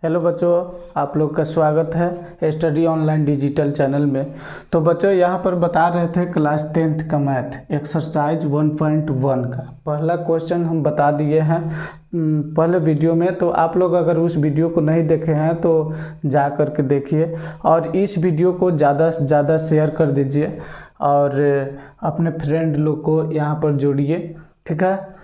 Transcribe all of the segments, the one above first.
Hello बच्चों, आप लोग का स्वागत है स्टडी ऑनलाइन डिजिटल चैनल में। तो बच्चों यहाँ पर बता रहे थे क्लास 10th का मैथ एक्सरसाइज 1.1 का पहला क्वेश्चन हम बता दिए हैं पहले वीडियो में। तो आप लोग अगर उस वीडियो को नहीं देखे हैं तो जा कर के देखिए और इस वीडियो को ज़्यादा से ज़्यादा शेयर कर दीजिए और अपने फ्रेंड लोग को यहाँ पर जोड़िए, ठीक है।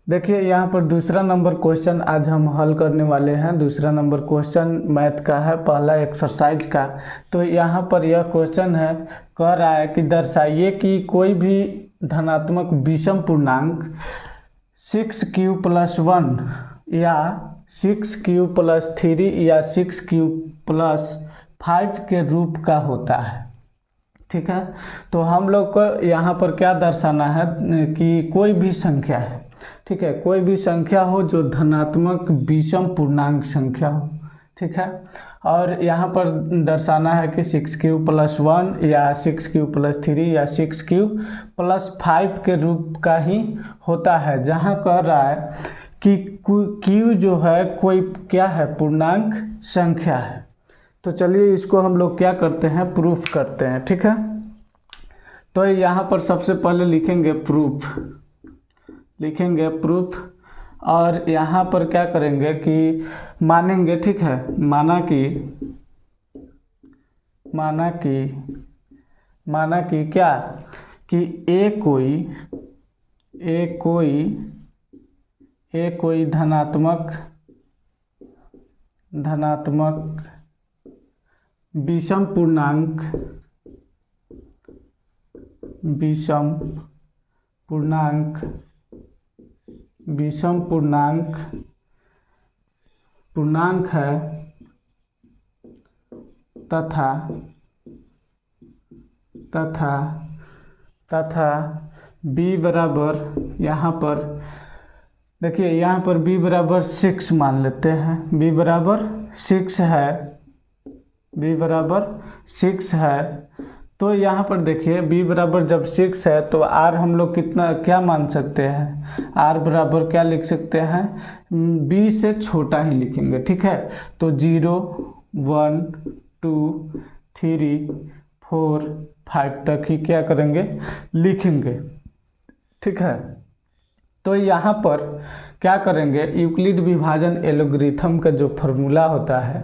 देखिए यहाँ पर दूसरा नंबर क्वेश्चन आज हम हल करने वाले हैं। दूसरा नंबर क्वेश्चन मैथ का है, पहला एक्सरसाइज का। तो यहाँ पर यह क्वेश्चन है, कह रहा है कि दर्शाइए कि कोई भी धनात्मक विषम पूर्णांक 6q+1 या 6q+3 या 6q+5 के रूप का होता है, ठीक है। तो हम लोग को यहाँ पर क्या दर्शाना है कि कोई भी संख्या है, ठीक है, कोई भी संख्या हो जो धनात्मक विषम पूर्णांक संख्या हो, ठीक है। और यहाँ पर दर्शाना है कि 6q+1 या 6q+3 या 6q+5 के रूप का ही होता है, जहाँ कह रहा है कि q जो है कोई क्या है, पूर्णांक संख्या है। तो चलिए इसको हम लोग क्या करते हैं, प्रूफ करते हैं, ठीक है। तो यहाँ पर सबसे पहले लिखेंगे प्रूफ और यहाँ पर क्या करेंगे कि मानेंगे, ठीक है। माना कि क्या कि ए कोई धनात्मक विषम पूर्णांक है तथा b बराबर, यहाँ पर देखिए यहाँ पर b बराबर 6 मान लेते हैं। b बराबर 6 है। तो यहाँ पर देखिए b बराबर जब 6 है तो r हम लोग कितना क्या मान सकते हैं, r बराबर क्या लिख सकते हैं, b से छोटा ही लिखेंगे, ठीक है। तो 0 1 2 3 4 5 तक ही क्या करेंगे, लिखेंगे, ठीक है। तो यहाँ पर क्या करेंगे, यूक्लिड विभाजन एलोगरिथम का जो फॉर्मूला होता है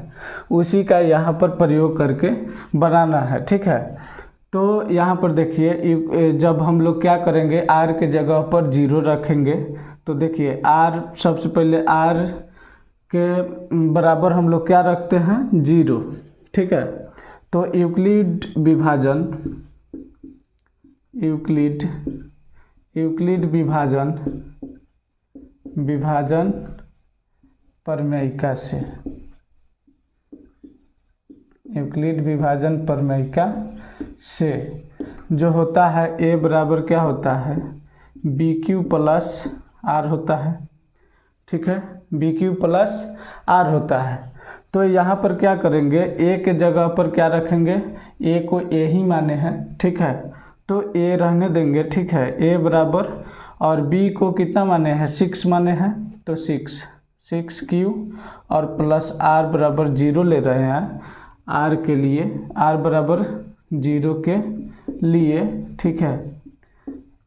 उसी का यहाँ पर प्रयोग करके बनाना है, ठीक है। तो यहाँ पर देखिए जब हम लोग क्या करेंगे, r के जगह पर 0 रखेंगे। तो देखिए r सबसे पहले r के बराबर हम लोग क्या रखते हैं, 0, ठीक है। तो यूक्लिड विभाजन प्रमेयिका से, यूक्लिड विभाजन प्रमेयिका से जो होता है a बराबर क्या होता है, bq+r होता है, ठीक है, bq+r होता है। तो यहाँ पर क्या करेंगे, a के जगह पर क्या रखेंगे, a को a ही माने हैं, ठीक है। तो a रहने देंगे, ठीक है, a बराबर, और b को कितना माने हैं, 6 माने हैं। तो 6q और प्लस r बराबर 0 ले रहे हैं r के लिए, r बराबर 0 के लिए, ठीक है,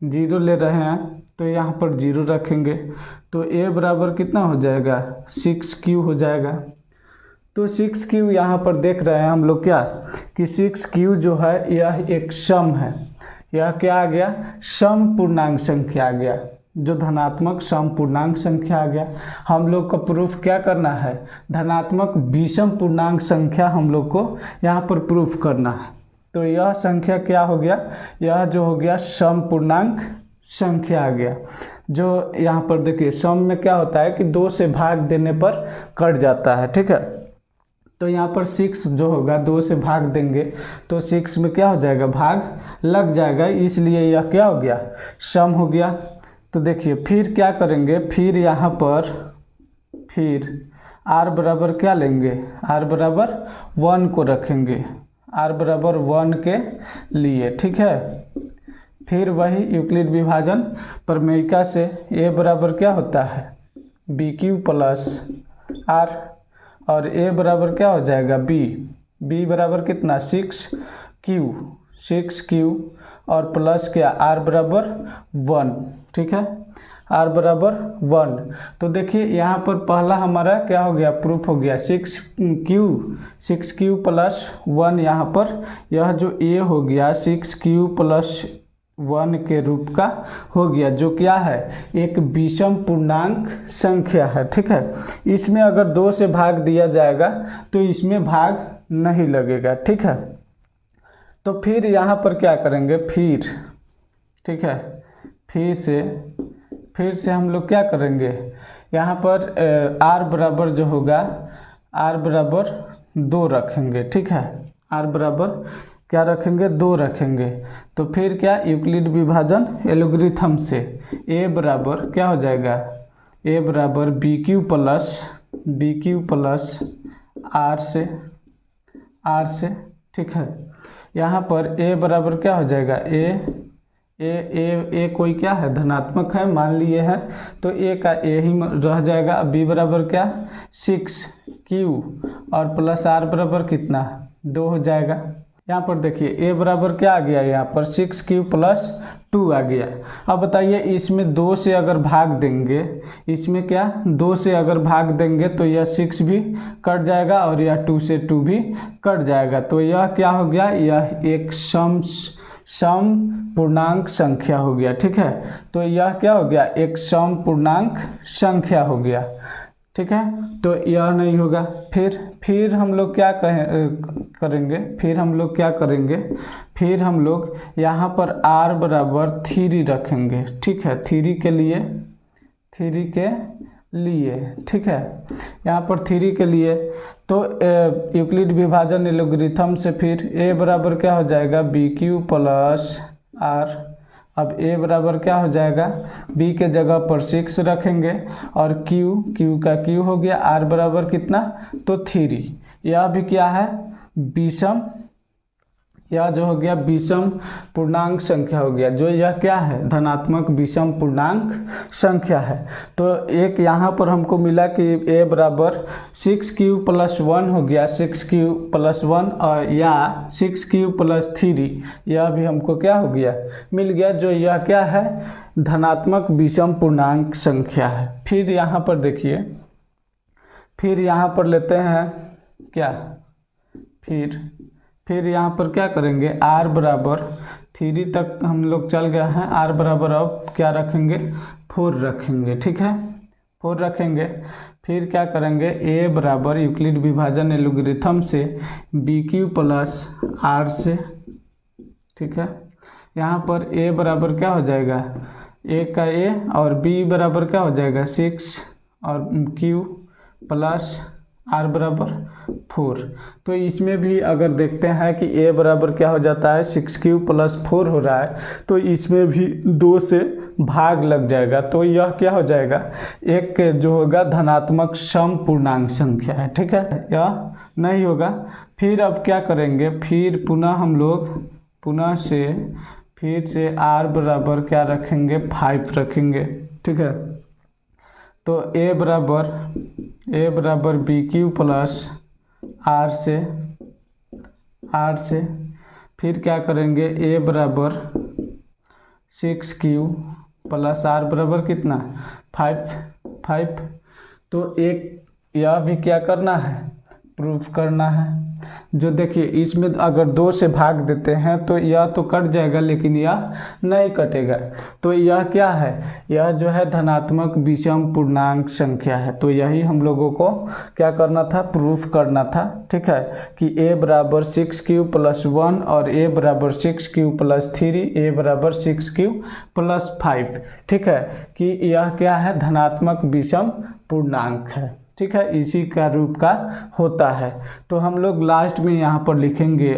0 ले रहे हैं। तो यहाँ पर 0 रखेंगे। तो a बराबर कितना हो जाएगा, 6q हो जाएगा। तो 6q यहाँ पर देख रहे हैं हम लोग क्या कि 6q जो है यह एक सम है, यह क्या आ गया, सम पूर्णांक संख्या आ गया, जो धनात्मक सम पूर्णांक संख्या आ गया। हम लोग का प्रूफ क्या करना है, धनात्मक विषम पूर्णांक संख्या हम लोग को यहाँ पर प्रूफ करना है। तो यह संख्या क्या हो गया, यह जो हो गया सम पूर्णांक संख्या आ गया। जो यहाँ पर देखिए सम में क्या होता है कि 2 से भाग देने पर कट जाता है, ठीक है। तो यहाँ पर 6 जो होगा 2 से भाग देंगे तो 6 में क्या हो जाएगा, भाग लग जाएगा, इसलिए यह क्या हो गया, सम हो गया। तो देखिए फिर क्या करेंगे, फिर यहाँ पर r बराबर क्या लेंगे, r बराबर 1 को रखेंगे, r बराबर 1 के लिए, ठीक है। फिर वही यूक्लिड विभाजन प्रमेयिका से a बराबर क्या होता है, bq+r और a बराबर क्या हो जाएगा b बराबर कितना 6q और प्लस क्या r बराबर 1। ठीक है, r बराबर 1। तो देखिए यहाँ पर पहला हमारा क्या हो गया, प्रूफ हो गया 6q प्लस 1। यहाँ पर यह जो a हो गया 6q प्लस 1 के रूप का हो गया, जो क्या है एक विषम पूर्णांक संख्या है। ठीक है, इसमें अगर 2 से भाग दिया जाएगा तो इसमें भाग नहीं लगेगा। ठीक है, तो फिर यहाँ पर क्या करेंगे, ठीक है, फिर से हम लोग क्या करेंगे, यहाँ पर r बराबर जो होगा r बराबर 2 रखेंगे। ठीक है, r बराबर क्या रखेंगे, 2 रखेंगे। तो फिर क्या, यूक्लिड विभाजन एलोगरिथम से a बराबर क्या हो जाएगा, a बराबर bq प्लस r से। ठीक है, यहाँ पर a बराबर क्या हो जाएगा, a कोई क्या है, धनात्मक है मान लिए है, तो a का a ही रह जाएगा। b बराबर क्या 6q और प्लस r बराबर कितना 2 हो जाएगा। यहाँ पर देखिए a बराबर क्या आ गया, यहाँ पर 6q प्लस 2 आ गया। अब बताइए इसमें 2 से अगर भाग देंगे, इसमें क्या 2 से अगर भाग देंगे तो यह 6 भी कट जाएगा और यह 2 से 2 भी कट जाएगा। तो यह क्या हो गया, यह एक सम पूर्णांक संख्या हो गया। ठीक है, तो यह क्या हो गया, एक सम पूर्णांक संख्या हो गया। ठीक है, तो यह नहीं होगा। फिर हम लोग क्या करेंगे, फिर हम लोग यहाँ पर r बराबर 3 रखेंगे। ठीक है, 3 के लिए ठीक है, यहाँ पर 3 के लिए तो यूक्लिड विभाजन एलोगरिथम से फिर a बराबर क्या हो जाएगा, bq प्लस r। अब a बराबर क्या हो जाएगा, b के जगह पर 6 रखेंगे और q का q हो गया, r बराबर कितना तो 3। यह भी क्या है, विषम, यह जो हो गया विषम पूर्णांक संख्या हो गया, जो यह क्या है धनात्मक विषम पूर्णांक संख्या है। तो एक यहाँ पर हमको मिला कि a बराबर 6q प्लस 1 हो गया, 6q प्लस 1 और या 6q प्लस 3, यह भी हमको क्या हो गया, मिल गया, जो यह क्या है धनात्मक विषम पूर्णांक संख्या है। फिर यहाँ पर देखिए, फिर यहाँ पर लेते हैं क्या, फिर यहाँ पर क्या करेंगे, r बराबर 3 तक हम लोग चल गए हैं, r बराबर अब क्या रखेंगे 4 रखेंगे। ठीक है, 4 रखेंगे। फिर क्या करेंगे, a बराबर यूक्लिड विभाजन एलोगरिथम से bq प्लस r से। ठीक है, यहाँ पर a बराबर क्या हो जाएगा, a का a और b बराबर क्या हो जाएगा 6 और q प्लस r बराबर 4। तो इसमें भी अगर देखते हैं कि a बराबर क्या हो जाता है 6q प्लस 4 हो रहा है, तो इसमें भी 2 से भाग लग जाएगा। तो यह क्या हो जाएगा, एक जो होगा धनात्मक सम पूर्णांक संख्या है। ठीक है, यह नहीं होगा। फिर अब क्या करेंगे, फिर पुनः हम लोग फिर से r बराबर क्या रखेंगे 5 रखेंगे। ठीक है, तो a बराबर bq प्लस r से। फिर क्या करेंगे, a बराबर 6q प्लस r बराबर कितना 5। तो एक यह भी क्या करना है, प्रूफ करना है। जो देखिए इसमें अगर 2 से भाग देते हैं तो यह तो कट जाएगा, लेकिन यह नहीं कटेगा। तो यह क्या है, यह जो है धनात्मक विषम पूर्णांक संख्या है। तो यही हम लोगों को क्या करना था, प्रूफ करना था। ठीक है, कि a बराबर 6q प्लस 1 और a बराबर 6q प्लस 3, a बराबर 6q प्लस 5। ठीक है, कि यह क्या है धनात्मक विषम पूर्णांक है। ठीक है, इसी का रूप का होता है। तो हम लोग लास्ट में यहाँ पर लिखेंगे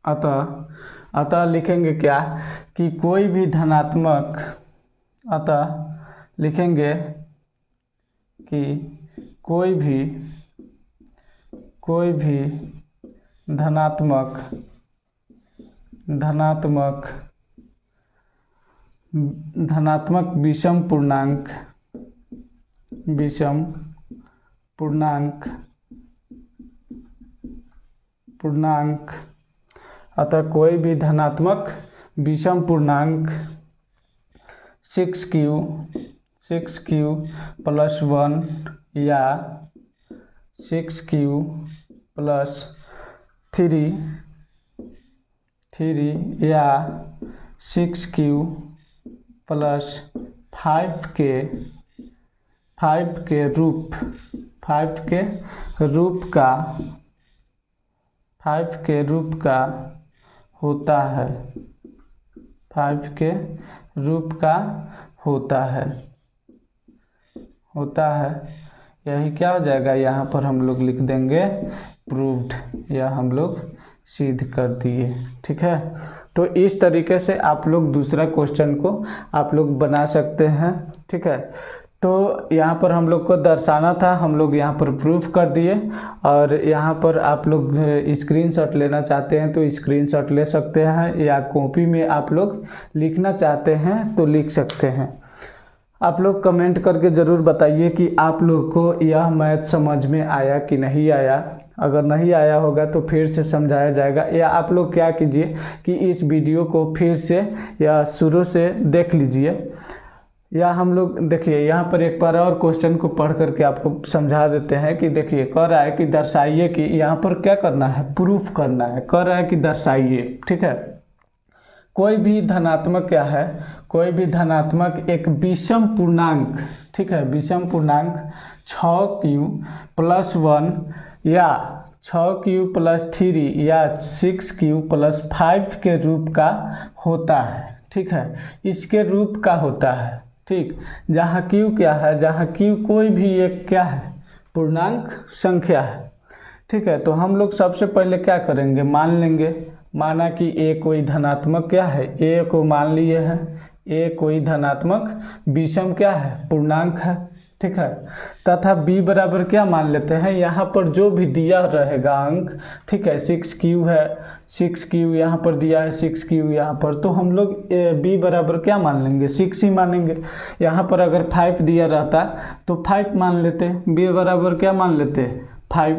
अतः लिखेंगे क्या, कि कोई भी धनात्मक, अतः लिखेंगे कि कोई भी धनात्मक विषम पूर्णांक अतः कोई भी धनात्मक विषम पूर्णांक 6q प्लस 1 या 6q प्लस 3 या 6q प्लस 5 के रूप का होता है, 5 के रूप का होता है। यही क्या हो जाएगा, यहाँ पर हम लोग लिख देंगे प्रूव्ड, या हम लोग सिद्ध कर दिए। ठीक है, तो इस तरीके से आप लोग दूसरा क्वेश्चन को आप लोग बना सकते हैं। ठीक है, तो यहाँ पर हम लोग को दर्शाना था, हम लोग यहाँ पर प्रूफ कर दिए। और यहाँ पर आप लोग स्क्रीनशॉट लेना चाहते हैं तो स्क्रीनशॉट ले सकते हैं, या कॉपी में आप लोग लिखना चाहते हैं तो लिख सकते हैं। आप लोग कमेंट करके ज़रूर बताइए कि आप लोग को यह मैथ समझ में आया कि नहीं आया। अगर नहीं आया होगा तो फिर से समझाया जाएगा, या आप लोग क्या कीजिए कि इस वीडियो को फिर से या शुरू से देख लीजिए। या हम लोग देखिए यहाँ पर एक बार और क्वेश्चन को पढ़ करके आपको समझा देते हैं कि देखिए कह रहा है कि दर्शाइए कि यहाँ पर क्या करना है, प्रूफ करना है। कह रहा है कि दर्शाइए, ठीक है, कोई भी धनात्मक क्या है, कोई भी धनात्मक एक विषम पूर्णांक, ठीक है, विषम पूर्णांक 6q प्लस 1 या 6q प्लस 3 या 6q प्लस 5 के रूप का होता है। ठीक है, इसके रूप का होता है। ठीक, जहाँ q क्या है, जहाँ q कोई भी एक क्या है, पूर्णांक संख्या है। ठीक है, तो हम लोग सबसे पहले क्या करेंगे, मान लेंगे, माना कि a कोई धनात्मक क्या है, a को मान लिए हैं, a कोई धनात्मक विषम क्या है, पूर्णांक है। ठीक है, तथा b बराबर क्या मान लेते हैं, यहाँ पर जो भी दिया रहेगा अंक, ठीक है, 6q है, 6q यहाँ पर दिया है, 6q यहाँ पर, तो हम लोग b बराबर क्या मान लेंगे, 6 ही मानेंगे। यहाँ पर अगर 5 दिया रहता तो 5 मान लेते, b बराबर क्या मान लेते, 5।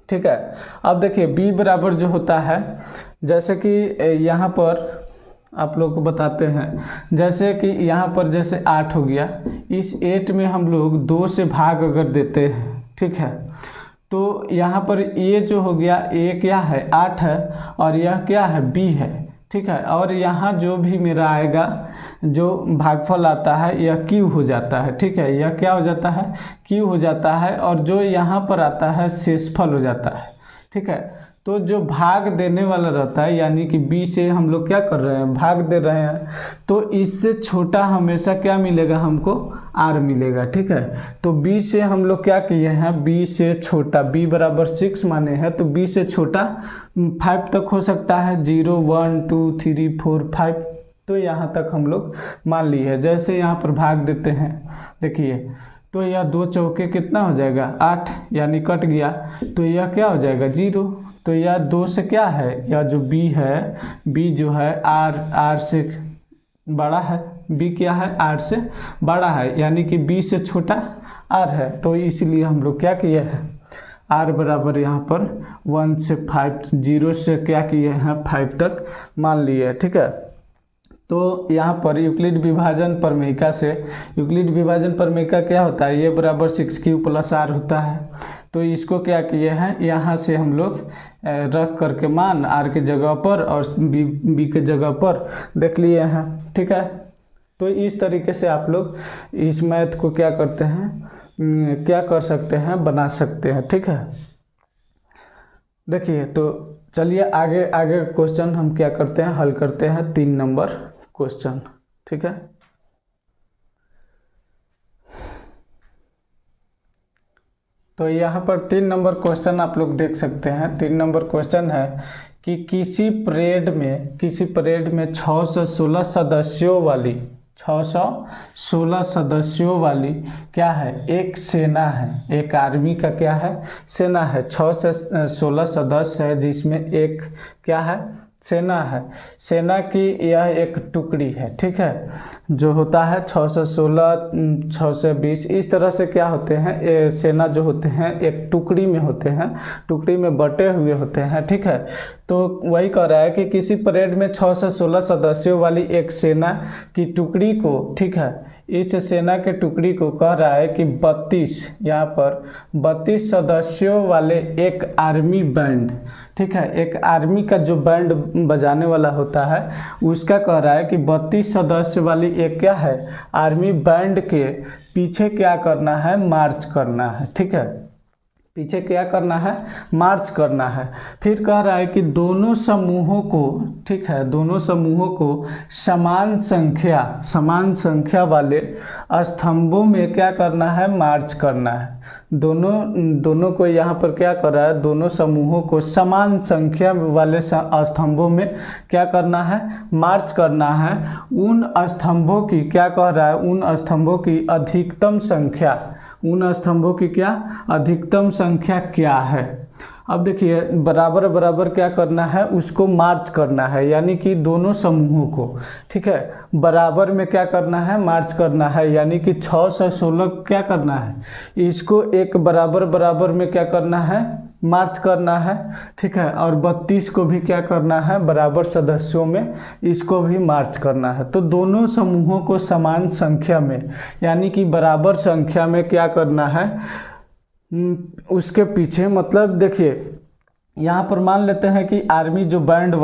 ठीक है, अब देखिए b बराबर जो होता है, जैसे कि यहाँ पर आप लोग को बताते हैं, जैसे कि यहाँ पर जैसे 8 हो गया, इस 8 में हम लोग 2 से भाग अगर देते हैं, ठीक है, तो यहाँ पर ये जो हो गया, a क्या है, 8 है, और यह क्या है, b है। ठीक है, और यहाँ जो भी मेरा आएगा, जो भागफल आता है, यह q हो जाता है। ठीक है, यह क्या हो जाता है, q हो जाता है, और जो यहाँ पर आता है शेषफल हो जाता है। ठीक है, तो जो भाग देने वाला रहता है, यानी कि b से हम लोग क्या कर रहे हैं, भाग दे रहे हैं, तो इससे छोटा हमेशा क्या मिलेगा, हमको r मिलेगा। ठीक है, तो b से हम लोग क्या किए हैं, b से छोटा, b बराबर 6 माने हैं, तो b से छोटा 5 तक हो सकता है, 0 1 2 3 4 5, तो यहाँ तक हम लोग मान लिए हैं। जैसे यहाँ पर भाग देते हैं, देखिए, तो यह 2 चौके कितना हो जाएगा, 8, यानी कट गया, तो यह क्या हो जाएगा, 0। तो यह 2 से क्या है, यह जो b है, b जो है r से बड़ा है, b क्या है, r से बड़ा है, यानी कि b से छोटा r है, तो इसलिए हम लोग क्या किए हैं, r बराबर यहाँ पर 1 से 5, 0 से क्या किए हैं, 5 तक मान लिए। ठीक है, तो यहाँ पर यूक्लिड विभाजन प्रमेयिका से, यूक्लिड विभाजन प्रमेयिका क्या होता है, ये बराबर 6q प्लस r होता है, तो इसको क्या किए हैं, यहाँ से हम लोग रख करके मान r के जगह पर और b के जगह पर देख लिए हैं। ठीक है, तो इस तरीके से आप लोग इस मैथ को क्या करते हैं, क्या कर सकते हैं, बना सकते हैं। ठीक है, देखिए, तो चलिए आगे आगे क्वेश्चन हम क्या करते हैं, हल करते हैं 3 नंबर क्वेश्चन। ठीक है, तो यहाँ पर 3 नंबर क्वेश्चन आप लोग देख सकते हैं। 3 नंबर क्वेश्चन है कि किसी परेड में 616 सदस्यों वाली 616 सदस्यों वाली क्या है, एक सेना है, एक आर्मी का क्या है, सेना है, 6 से 16 सदस्य है, जिसमें एक क्या है, सेना है, सेना की यह एक टुकड़ी है, ठीक है, जो होता है 616, 620, इस तरह से क्या होते हैं, ये सेना जो होते हैं एक टुकड़ी में होते हैं, टुकड़ी में बटे हुए होते हैं, ठीक है। तो वही कह रहा है कि किसी परेड में 6 से 16 सदस्यों वाली एक सेना की टुकड़ी को, ठीक है, इस सेना के टुकड़ी को कह रहा है कि 32, यहाँ पर 32 सदस्यों वाले एक आर्मी बैंड, ठीक है, एक आर्मी का जो बैंड बजाने वाला होता है उसका कह रहा है कि 32 सदस्य वाली एक क्या है, आर्मी बैंड के पीछे क्या करना है, मार्च करना है, ठीक है, पीछे क्या करना है, मार्च करना है। फिर कह रहा है कि दोनों समूहों को, ठीक है, दोनों समूहों को समान संख्या वाले स्तंभों में क्या करना है, मार्च करना है। दोनों को यहाँ पर क्या कर रहा है, दोनों समूहों को समान संख्या वाले स्तंभों में क्या करना है, मार्च करना है। उन स्तंभों की क्या कह रहा है, उन स्तंभों की अधिकतम संख्या, उन स्तंभों की क्या अधिकतम संख्या क्या है। अब देखिए बराबर बराबर क्या करना है, उसको मार्च करना है, यानी कि दोनों समूहों को, ठीक है, बराबर में क्या करना है, मार्च करना है, यानी कि 6 से 16 क्या करना है, इसको एक बराबर बराबर में क्या करना है, मार्च करना है, ठीक है, और 32 को भी क्या करना है, बराबर सदस्यों में इसको भी मार्च करना है। तो दोनों समूहों को समान संख्या में, यानी कि बराबर संख्या में क्या करना है, उसके पीछे, मतलब देखिए यहाँ पर मान लेते हैं कि आर्मी जो बैंड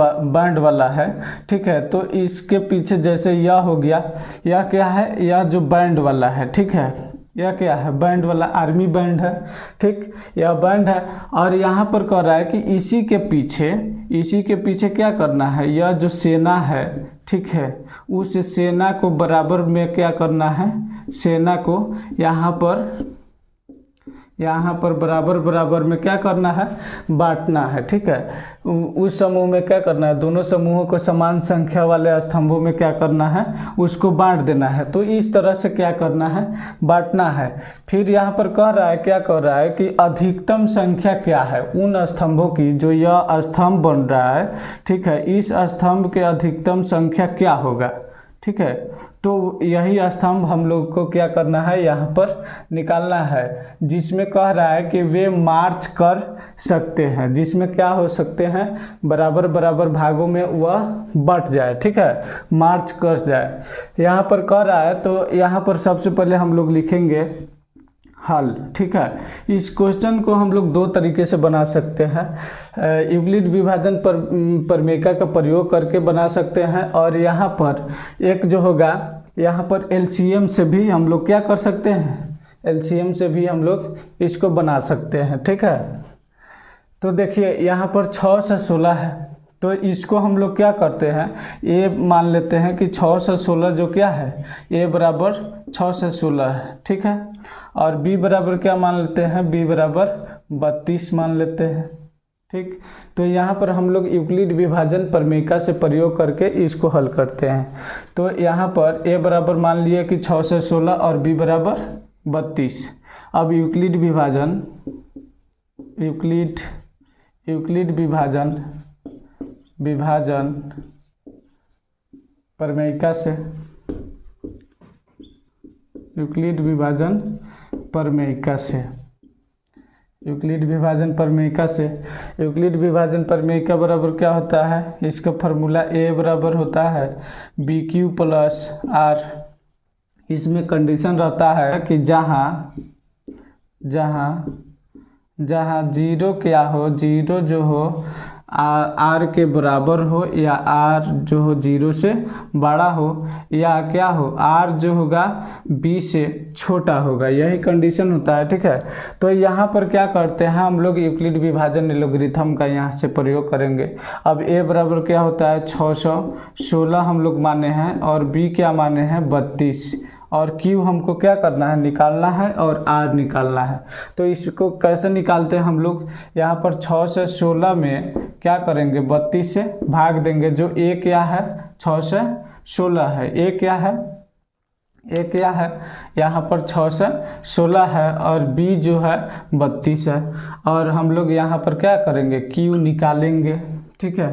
वाला है, ठीक है, तो इसके पीछे जैसे यह हो गया, यह क्या है, यह जो बैंड वाला है, ठीक है, यह क्या है, बैंड वाला आर्मी बैंड है, ठीक, यह बैंड है। और यहाँ पर कह रहा है कि इसी के पीछे क्या करना है, यह जो सेना है, ठीक है, उस सेना को बराबर में क्या करना है, सेना को यहाँ पर बराबर बराबर में क्या करना है, बांटना है, ठीक है। उस समूह में क्या करना है, दोनों समूहों को समान संख्या वाले स्तंभों में क्या करना है, उसको बांट देना है। तो इस तरह से क्या करना है, बांटना है। फिर यहाँ पर कह रहा है, क्या कह रहा है कि अधिकतम संख्या क्या है उन स्तंभों की, जो यह स्तंभ बन रहा है, ठीक है, इस स्तंभ के अधिकतम संख्या क्या होगा, ठीक है। तो यही स्तंभ हम लोग को क्या करना है, यहाँ पर निकालना है, जिसमें कह रहा है कि वे मार्च कर सकते हैं, जिसमें क्या हो सकते हैं, बराबर बराबर भागों में वह बट जाए, ठीक है, मार्च कर जाए, यहाँ पर कह रहा है। तो यहाँ पर सबसे पहले हम लोग लिखेंगे हल, ठीक है। इस क्वेश्चन को हम लोग दो तरीके से बना सकते हैं, यूक्लिड विभाजन प्रमेय का प्रयोग करके बना सकते हैं, और यहाँ पर एक जो होगा, यहाँ पर एलसीएम से भी हम लोग क्या कर सकते हैं, एलसीएम से भी हम लोग इसको बना सकते हैं, ठीक है। तो देखिए यहाँ पर 6 से 16 है, तो इसको हम लोग क्या करते हैं, ए मान लेते हैं कि 6 से 16 जो क्या है, ए बराबर 6 से 16 है, ठीक है, और बी बराबर क्या मान लेते हैं, बी बराबर 32 मान लेते हैं, ठीक। तो यहाँ पर हम लोग यूक्लिड विभाजन प्रमेय से प्रयोग करके इसको हल करते हैं। तो यहाँ पर ए बराबर मान लिए कि 6 से 16 और बी बराबर 32। अब यूक्लिड विभाजन प्रमेय से, यूक्लिड विभाजन प्रमेय का बराबर क्या होता है, इसका फार्मूला ए बराबर होता है BQ प्लस आर। इसमें कंडीशन रहता है कि जहाँ जीरो क्या हो, जीरो जो हो आर के बराबर हो, या आर जो हो जीरो से बड़ा हो, या क्या हो, आर जो होगा बी से छोटा होगा, यही कंडीशन होता है, ठीक है। तो यहाँ पर क्या करते हैं हम लोग, यूक्लिड विभाजन एल्गोरिथम का यहाँ से प्रयोग करेंगे। अब ए बराबर क्या होता है, 616 हम लोग माने हैं, और बी क्या माने हैं, 32, और Q हमको क्या करना है, निकालना है, और R निकालना है। तो इसको कैसे निकालते हैं हम लोग, यहाँ पर 6 से 16 में क्या करेंगे, 32 से भाग देंगे, जो A क्या है, 6 से 16 है, A क्या है, यहाँ पर 6 से 16 है, और B जो है 32 है, और हम लोग यहाँ पर क्या करेंगे, Q निकालेंगे, ठीक है।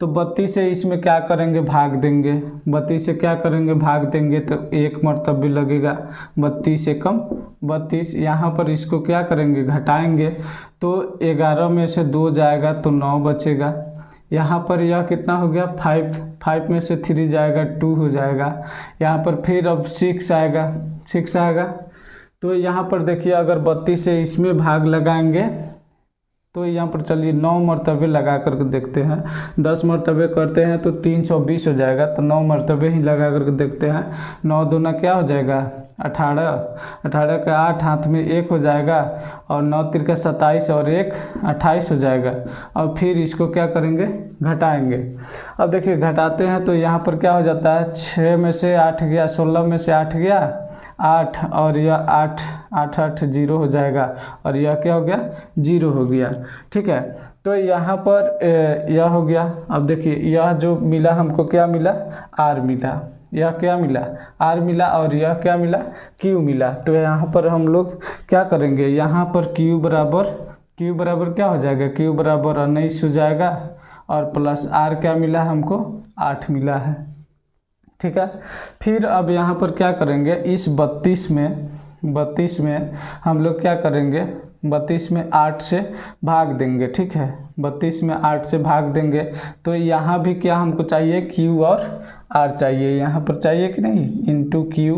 तो 32 से इसमें क्या करेंगे, भाग देंगे। 32 से क्या करेंगे, भाग देंगे, तो 1 मरतबे लगेगा। 32 से कम 32, यहाँ पर इसको क्या करेंगे, घटाएंगे, तो 11 में से 2 जाएगा तो 9 बचेगा। यहाँ पर यह कितना हो गया, 5 में से 3 जाएगा 2 हो जाएगा। यहाँ पर फिर अब 6 आएगा। तो यहाँ पर देखिए अगर 32 से इसमें भाग लगाएंगे तो यहाँ पर चलिए 9 मरतबे लगा करके देखते हैं। 10 मरतबे करते हैं तो 320 हो जाएगा, तो 9 मरतबे ही लगा करके देखते हैं। 9 दूना क्या हो जाएगा, 18 का 8 हाथ में 1 हो जाएगा, और 9 तिरका 27 और 1 28 हो जाएगा। और फिर इसको क्या करेंगे, घटाएंगे। अब देखिए घटाते हैं तो यहाँ पर क्या हो जाता है, 6 में से 8 गया, 16 में से 8 गया 8, और यह 8 0 हो जाएगा, और यह क्या हो गया, 0 हो गया। ठीक है, तो यहाँ पर यह हो गया। अब देखिए यह जो मिला हमको, क्या मिला, R मिला। यह क्या मिला, R मिला, और यह क्या मिला, Q मिला। तो यहाँ पर हम लोग क्या करेंगे, यहाँ पर Q बराबर क्या हो जाएगा, Q बराबर 19 हो जाएगा, और प्लस R क्या मिला हमको, 8 मिला है। ठीक है, फिर अब यहाँ पर क्या करेंगे, इस 32 में हम लोग क्या करेंगे, 32 में 8 से भाग देंगे। ठीक है, 32 में 8 से भाग देंगे, तो यहाँ भी क्या हमको चाहिए, Q और R चाहिए। यहाँ पर चाहिए कि नहीं, इंटू Q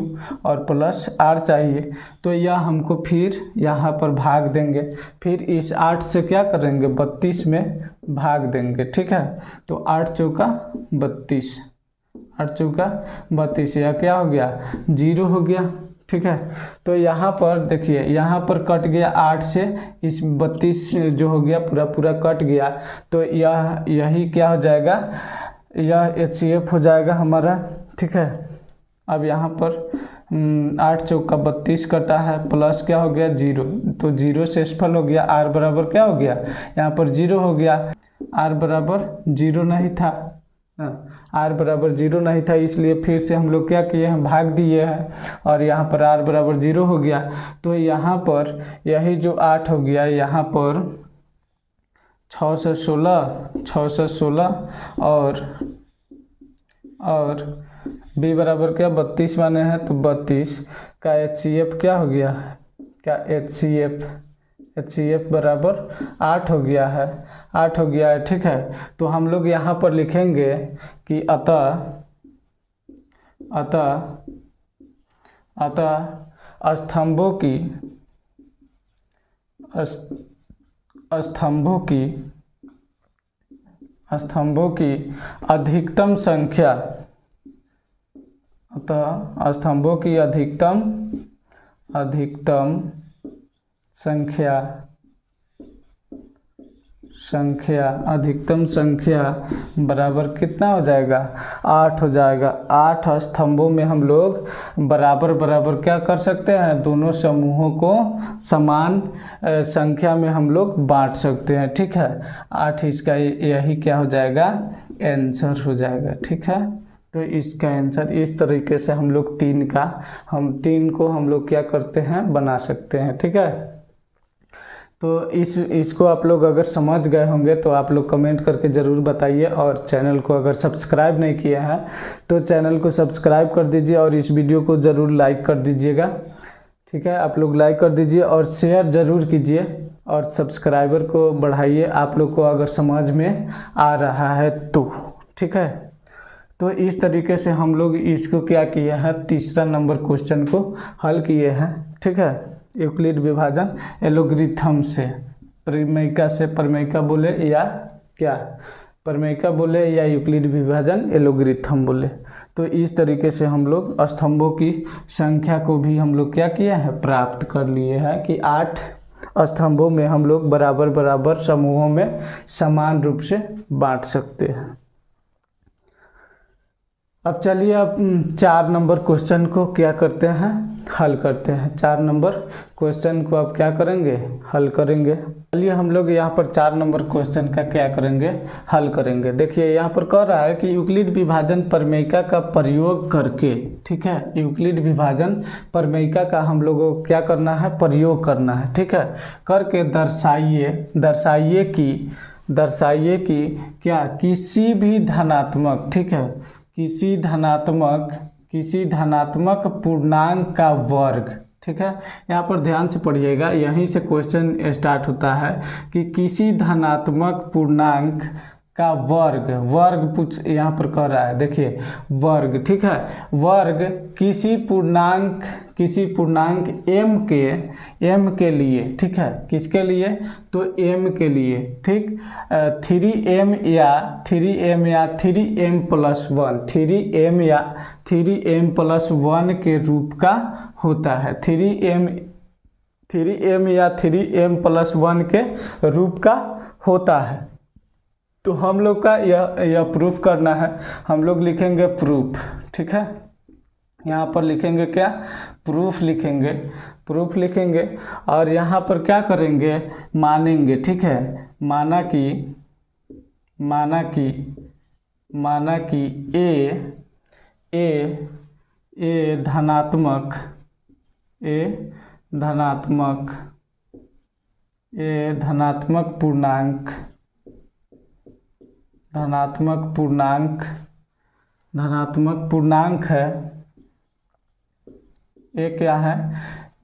और प्लस R चाहिए। तो यह हमको फिर यहाँ पर भाग देंगे, फिर इस 8 से क्या करेंगे, 32 में भाग देंगे। ठीक है, तो 8 चौका 32, 8 चौका 32, यह क्या हो गया, 0 हो गया। ठीक है, तो यहाँ पर देखिए, यहाँ पर कट गया 8 से, इस 32 जो हो गया पूरा कट गया, तो यही क्या हो जाएगा, यह HCF हो जाएगा हमारा। ठीक है, अब यहाँ पर 8 चौका 32 कटा है, प्लस क्या हो गया, 0, तो 0 से सफल हो गया। R बराबर क्या हो गया, यहाँ पर 0 हो गया। R बराबर 0 नहीं था, R बराबर 0 नहीं था, इसलिए फिर से हम लोग क्या किए हैं, भाग दिए हैं, और यहाँ पर R बराबर 0 हो गया। तो यहाँ पर यही जो 8 हो गया, यहाँ पर 6 से 16 और B बराबर क्या, 32 माने हैं, तो 32 का HCF क्या हो गया, क्या HCF बराबर 8 हो गया है, 8 हो गया है। ठीक है, तो हम लोग यहाँ पर लिखेंगे कि अतः स्तंभों की अधिकतम संख्या, अतः स्तंभों की अधिकतम संख्या बराबर कितना हो जाएगा, 8 हो जाएगा। 8 स्तंभों में हम लोग बराबर क्या कर सकते हैं, दोनों समूहों को समान संख्या में हम लोग बांट सकते हैं। ठीक है, 8 इसका यही क्या हो जाएगा, आंसर हो जाएगा। ठीक है, तो इसका आंसर इस तरीके से हम लोग 3 को हम लोग क्या करते हैं, बना सकते हैं। ठीक है, तो इसको आप लोग अगर समझ गए होंगे तो आप लोग कमेंट करके ज़रूर बताइए, और चैनल को अगर सब्सक्राइब नहीं किया है तो चैनल को सब्सक्राइब कर दीजिए, और इस वीडियो को ज़रूर लाइक कर दीजिएगा। ठीक है, आप लोग लाइक कर दीजिए और शेयर ज़रूर कीजिए, और सब्सक्राइबर को बढ़ाइए, आप लोग को अगर समझ में आ रहा है तो। ठीक है, तो इस तरीके से हम लोग इसको क्या किए हैं, तीसरा नंबर क्वेश्चन को हल किए हैं। ठीक है, यूक्लिड विभाजन एलोगरिथम से, परिमेयिका बोले या क्या, परिमेयिका बोले या यूक्लिड विभाजन एलोगरिथम बोले। तो इस तरीके से हम लोग स्तंभों की संख्या को भी हम लोग क्या किए हैं, प्राप्त कर लिए हैं कि 8 स्तंभों में हम लोग बराबर समूहों में समान रूप से बांट सकते हैं। अब चलिए, अब 4 नंबर क्वेश्चन को क्या करते हैं, हल करते हैं। 4 नंबर क्वेश्चन को अब क्या करेंगे, हल करेंगे। चलिए हम लोग यहाँ पर 4 नंबर क्वेश्चन का क्या करेंगे, हल करेंगे। देखिए यहाँ पर कह रहा है कि यूक्लिड विभाजन परिमेयिका का प्रयोग करके, ठीक है, यूक्लिड विभाजन परिमेयिका का हम लोगों को क्या करना है, प्रयोग करना है। ठीक है, करके दर्शाइए कि क्या किसी भी धनात्मक, ठीक है, किसी धनात्मक पूर्णांक का वर्ग, ठीक है। यहाँ पर ध्यान से पढ़िएगा, यहीं से क्वेश्चन स्टार्ट होता है कि किसी धनात्मक पूर्णांक का वर्ग पूछ यहाँ पर कह रहा है, देखिए वर्ग, ठीक है, वर्ग किसी पूर्णांक m के लिए, ठीक है, किसके लिए, तो m के लिए, ठीक, 3m या 3m के रूप का होता है, 3m या 3m+1 के रूप का होता है। तो हम लोग का यह प्रूफ करना है, हम लोग लिखेंगे प्रूफ, ठीक है, यहाँ पर लिखेंगे क्या, प्रूफ लिखेंगे और यहाँ पर क्या करेंगे, मानेंगे, ठीक है, माना कि ए धनात्मक पूर्णांक है, ए क्या है,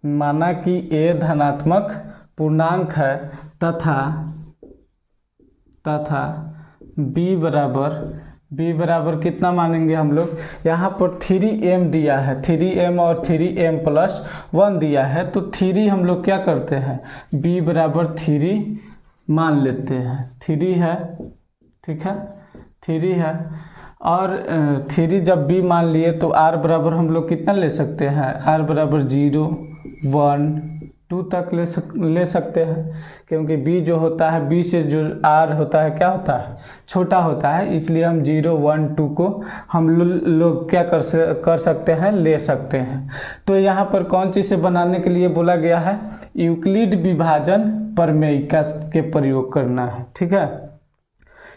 माना कि ए धनात्मक पूर्णांक है तथा b बराबर कितना मानेंगे हम लोग, यहाँ पर 3m दिया है, 3m और 3m+1 दिया है, तो 3 हम लोग क्या करते हैं, b बराबर 3 मान लेते हैं, 3 है, ठीक है, 3 है, और 3 जब b मान लिए तो r बराबर हम लोग कितना ले सकते हैं, r बराबर 0, 1, 2 तक ले सकते हैं, क्योंकि b जो होता है, b से जो r होता है क्या होता है, छोटा होता है, इसलिए हम 0, 1, 2 को हम लोग क्या कर सकते हैं, ले सकते हैं। तो यहाँ पर कौन चीज़ से बनाने के लिए बोला गया है, यूक्लिड विभाजन प्रमेयिका के प्रयोग करना है, ठीक है,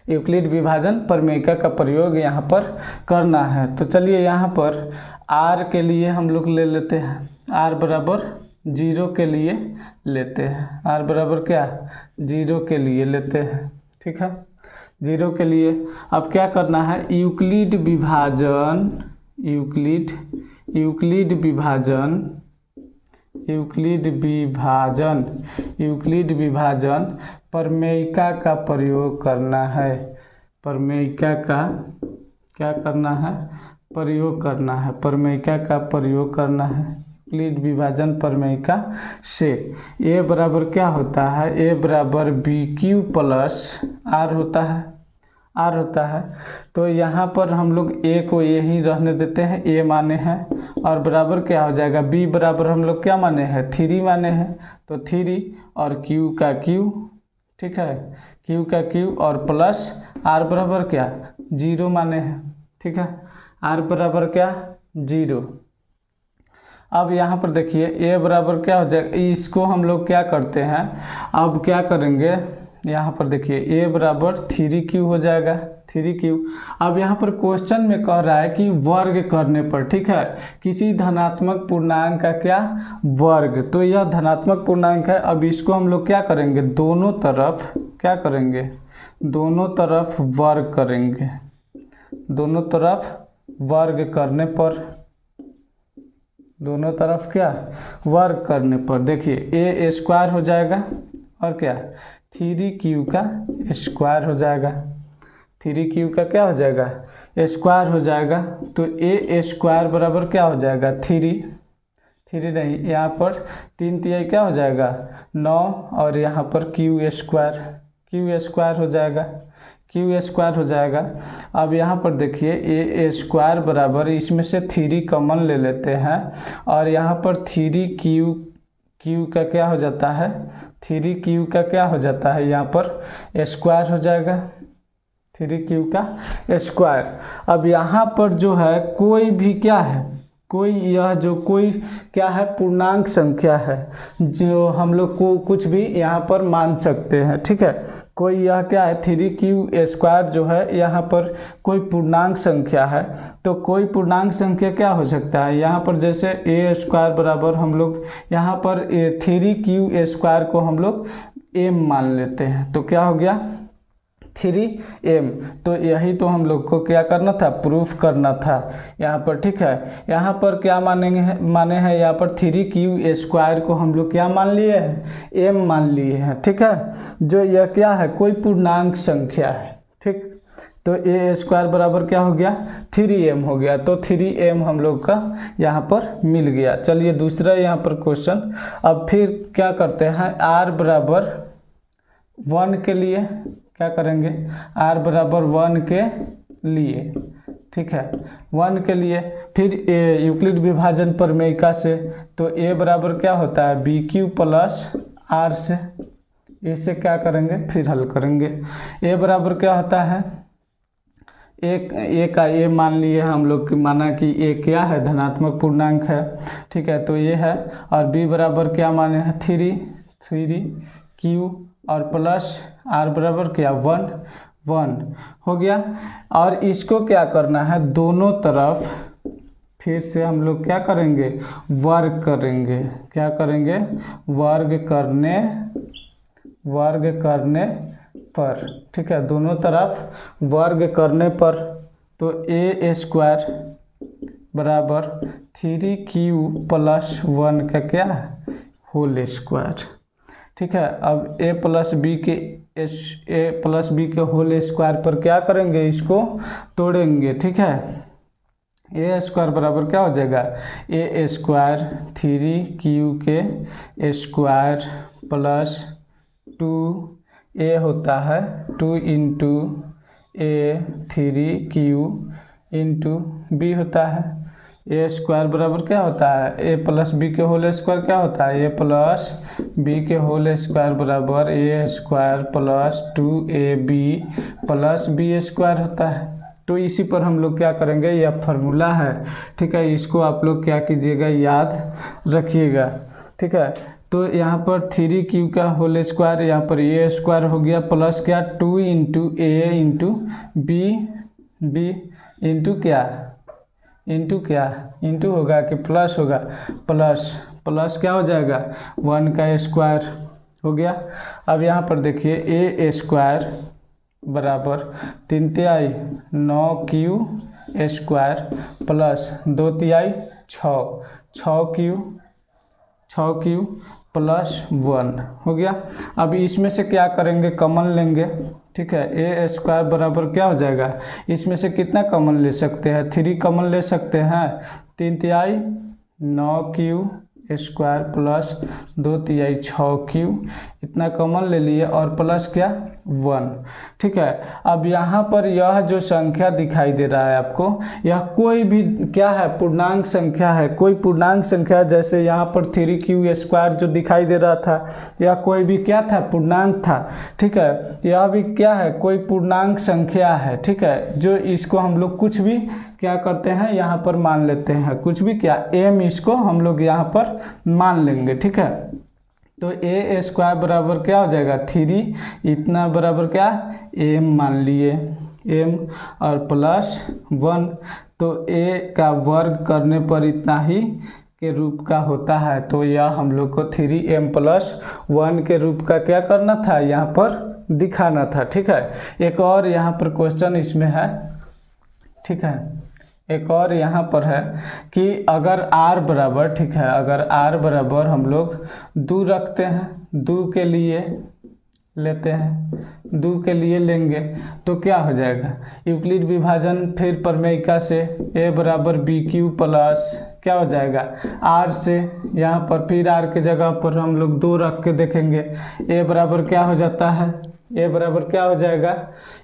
यूक्लिड विभाजन प्रमेयिका का प्रयोग यहाँ पर करना है। तो चलिए यहाँ पर r के लिए हम लोग ले लेते हैं, r बराबर 0 के लिए लेते हैं, r बराबर क्या, 0 के लिए लेते हैं, ठीक है, 0 के लिए। अब क्या करना है, यूक्लिड विभाजन प्रमेयिका का प्रयोग करना है, प्रमेयिका का क्या करना है, प्रयोग करना है, प्रमेयिका का प्रयोग करना है, यूक्लिड विभाजन प्रमेयिका से। a बराबर क्या होता है, a बराबर BQ प्लस r होता है, तो यहाँ पर हम लोग a को यही रहने देते हैं, a माने हैं, और बराबर क्या हो जाएगा, b बराबर हम लोग क्या माने हैं, 3 माने हैं, तो 3 और q का q, ठीक है, q का q और प्लस r बराबर क्या, 0 माने हैं, ठीक है, r बराबर क्या, 0। अब यहाँ पर देखिए a बराबर क्या हो जाएगा, इसको हम लोग क्या करते हैं, अब क्या करेंगे, यहाँ पर देखिए a बराबर 3q हो जाएगा, 3q। अब यहाँ पर क्वेश्चन में कह रहा है कि वर्ग करने पर, ठीक है, किसी धनात्मक पूर्णांक का क्या, वर्ग, तो यह धनात्मक पूर्णांक है। अब इसको हम लोग क्या करेंगे, दोनों तरफ क्या करेंगे, दोनों तरफ वर्ग करेंगे, दोनों तरफ वर्ग करने पर, दोनों तरफ क्या, वर्ग करने पर देखिए a स्क्वायर हो जाएगा और क्या, 3q का स्क्वायर हो जाएगा, 3q का क्या हो जाएगा, स्क्वायर हो जाएगा, तो a स्क्वायर बराबर क्या हो जाएगा, 3 नहीं, यहाँ पर 3 तिहाई क्या हो जाएगा, 9, और यहाँ पर q स्क्वायर हो जाएगा, q स्क्वायर हो जाएगा। अब यहाँ पर देखिए a स्क्वायर बराबर, इसमें से 3 कॉमन ले लेते हैं, और यहाँ पर 3q का क्या हो जाता है, 3q का क्या हो जाता है, यहाँ पर स्क्वायर हो जाएगा, 3q का स्क्वायर। अब यहाँ पर जो है कोई भी क्या है, कोई क्या है, पूर्णांक संख्या है, जो हम लोग को कुछ भी यहाँ पर मान सकते हैं, ठीक है, कोई यह क्या है, 3q स्क्वायर जो है यहाँ पर कोई पूर्णांक संख्या है, तो कोई पूर्णांक संख्या क्या हो सकता है, यहाँ पर जैसे a स्क्वायर बराबर हम लोग यहाँ पर 3q स्क्वायर को हम लोग m मान लेते हैं, तो क्या हो गया, 3m। तो यही तो हम लोग को क्या करना था, प्रूफ करना था यहाँ पर। ठीक है, यहाँ पर क्या माने हैं, यहाँ पर 3q² को हम लोग क्या मान लिए हैं, m मान लिए हैं। ठीक है, जो यह क्या है, कोई पूर्णांक संख्या है। ठीक, तो a² बराबर क्या हो गया, 3m हो गया। तो 3m हम लोग का यहाँ पर मिल गया। चलिए दूसरा यहाँ पर क्वेश्चन। अब फिर क्या करते हैं, r बराबर 1 के लिए क्या करेंगे, r बराबर 1 के लिए। ठीक है, 1 के लिए फिर यूक्लिड विभाजन प्रमेयिका से, तो a बराबर क्या होता है, bq प्लस r से। इसे क्या करेंगे, फिर हल करेंगे। a बराबर क्या होता है, एक का a मान लिए हम लोग की, माना कि a क्या है, धनात्मक पूर्णांक है। ठीक है, तो ये है। और b बराबर क्या माने हैं, 3q और प्लस r बराबर क्या, 1 हो गया। और इसको क्या करना है, दोनों तरफ फिर से हम लोग क्या करेंगे, वर्ग करेंगे। क्या करेंगे, वर्ग करने पर। ठीक है, दोनों तरफ वर्ग करने पर, तो a² बराबर 3q प्लस 1 का क्या है, होल स्क्वायर। ठीक है, अब a प्लस b के होल स्क्वायर पर क्या करेंगे, इसको तोड़ेंगे। ठीक है, a² बराबर क्या हो जाएगा, a² 3q के स्क्वायर प्लस 2a होता है 2 into a 3q into b होता है। a² बराबर क्या होता है, a प्लस b के होल स्क्वायर क्या होता है, a प्लस b के होल स्क्वायर बराबर a² plus 2ab plus b² होता है। तो इसी पर हम लोग क्या करेंगे, यह फार्मूला है। ठीक है, इसको आप लोग क्या कीजिएगा, याद रखिएगा। ठीक है, तो यहाँ पर 3q का होल स्क्वायर, यहाँ पर a² हो गया प्लस क्या, 2 into a into b into क्या, इंटू होगा कि प्लस होगा, प्लस क्या हो जाएगा, 1 का स्क्वायर हो गया। अब यहाँ पर देखिए a² बराबर 3 तिहाई 9q² प्लस 2 तिहाई 6q प्लस 1 हो गया। अब इसमें से क्या करेंगे, कॉमन लेंगे। ठीक है, a² बराबर क्या हो जाएगा, इसमें से कितना कॉमन ले सकते हैं, 3 कॉमन ले सकते हैं। 3 तिहाई 9q² प्लस 2 तिहाई 6q, इतना कॉमन ले लिए और प्लस क्या, 1। ठीक है, अब यहाँ पर यह जो संख्या दिखाई दे रहा है आपको, यह कोई भी क्या है, पूर्णांक संख्या है। कोई पूर्णांक संख्या, जैसे यहाँ पर 3q² जो दिखाई दे रहा था, यह कोई भी क्या था, पूर्णांक था। ठीक है, यह भी क्या है, कोई पूर्णांक संख्या है। ठीक है, जो इसको हम लोग कुछ भी क्या करते हैं, यहाँ पर मान लेते हैं, कुछ भी क्या, m इसको हम लोग यहाँ पर मान लेंगे। ठीक है, तो a² बराबर क्या हो जाएगा, 3 इतना बराबर क्या, m मान लिए, m और प्लस 1। तो a का वर्ग करने पर इतना ही के रूप का होता है। तो यह हम लोग को 3m प्लस 1 के रूप का क्या करना था, यहाँ पर दिखाना था। ठीक है, एक और यहाँ पर क्वेश्चन इसमें है। ठीक है, एक और यहाँ पर है कि अगर r बराबर, ठीक है, अगर r बराबर हम लोग 2 रखते हैं, 2 के लिए लेते हैं, 2 के लिए लेंगे तो क्या हो जाएगा, यूक्लिड विभाजन फिर प्रमेयिका से a बराबर bq प्लस क्या हो जाएगा, r से, यहाँ पर फिर r के जगह पर हम लोग 2 रख के देखेंगे, a बराबर क्या हो जाता है, a बराबर क्या हो जाएगा,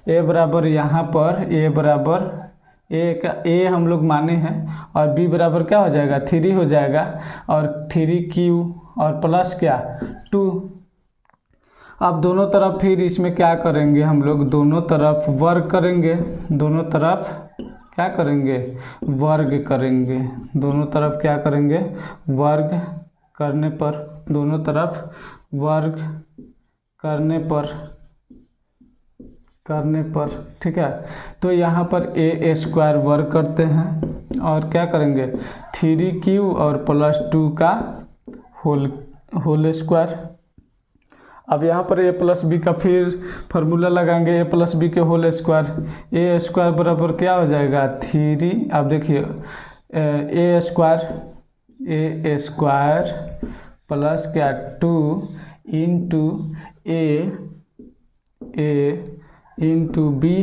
a बराबर यहाँ पर a बराबर a हम लोग माने हैं और b बराबर क्या हो जाएगा, 3 हो जाएगा और 3q और प्लस क्या, 2। अब दोनों तरफ फिर इसमें क्या करेंगे, हम लोग दोनों तरफ वर्ग करेंगे, दोनों तरफ क्या करेंगे, वर्ग करेंगे, दोनों तरफ क्या करेंगे, वर्ग करने पर, दोनों तरफ वर्ग करने पर ठीक है, तो यहाँ पर a² वर्ग करते हैं और क्या करेंगे, 3q और प्लस 2 का होल स्क्वायर। अब यहाँ पर a प्लस बी का फिर फार्मूला लगाएंगे, a प्लस बी के होल स्क्वायर। ए स्क्वायर बराबर क्या हो जाएगा 3। अब देखिए ए स्क्वायर प्लस क्या 2 इंटू ए इंटू बी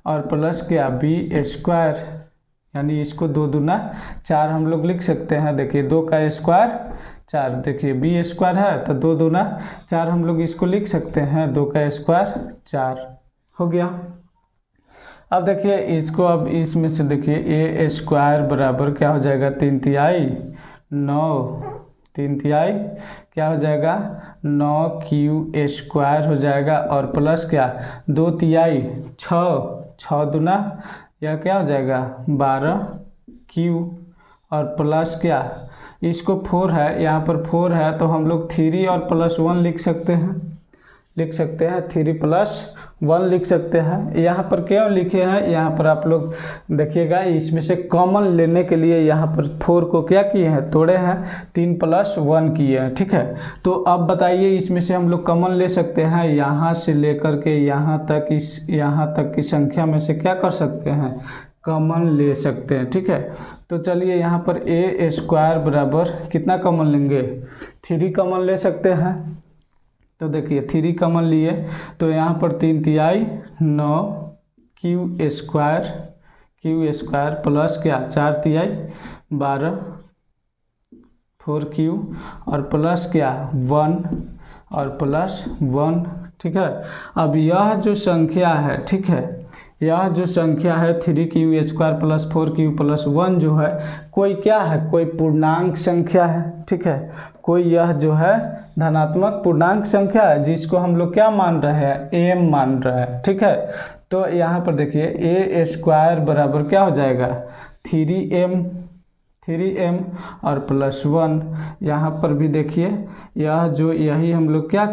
और प्लस क्या बी स्क्वायर, यानी इसको 2 दूना 4 हम लोग लिख सकते हैं। देखिए 2 का स्क्वायर 4, देखिए बी स्क्वायर है तो 2 दूना 4 हम लोग इसको लिख सकते हैं, 2 का स्क्वायर 4 हो गया। अब देखिए इसको, अब इसमें से देखिए ए स्क्वायर बराबर क्या हो जाएगा 3 तिहाई 9, 3 तिहाई क्या हो जाएगा 9 क्यू स्क्वायर हो जाएगा और प्लस क्या 2 तिहाई 6 दूना यह क्या हो जाएगा 12 क्यू और प्लस क्या, इसको 4 है, यहाँ पर 4 है तो हम लोग 3 और प्लस 1 लिख सकते हैं 3 प्लस 1 लिख सकते हैं। यहाँ पर क्यों लिखे हैं, यहाँ पर आप लोग देखिएगा इसमें से कॉमन लेने के लिए यहाँ पर 4 को क्या किए हैं तोड़े हैं, 3 प्लस 1 किए हैं, ठीक है। तो अब बताइए इसमें से हम लोग कॉमन ले सकते हैं, यहाँ से लेकर के यहाँ तक की संख्या में से क्या कर सकते हैं कॉमन ले सकते हैं, ठीक है। तो चलिए यहाँ पर ए स्क्वायर बराबर कितना कॉमन लेंगे 3 कॉमन ले सकते हैं। तो देखिए 3 कॉमन लिए तो यहाँ पर 3 तिहाई 9 क्यू स्क्वायर प्लस क्या 4 तिहाई 12 4 क्यू और प्लस क्या 1 और प्लस 1, ठीक है। अब यह जो संख्या है, ठीक है, यह जो संख्या है 3 Q square plus 4 Q plus 1 जो है कोई क्या है, कोई पूर्णांक संख्या है, ठीक है। कोई यह जो है धनात्मक पूर्णांक संख्या है जिसको हम लोग क्या मान रहे हैं m मान रहे हैं, ठीक है। तो यहाँ पर देखिए ए स्क्वायर बराबर क्या हो जाएगा 3m और प्लस 1। यहाँ पर भी देखिए यह जो यही हम लोग क्या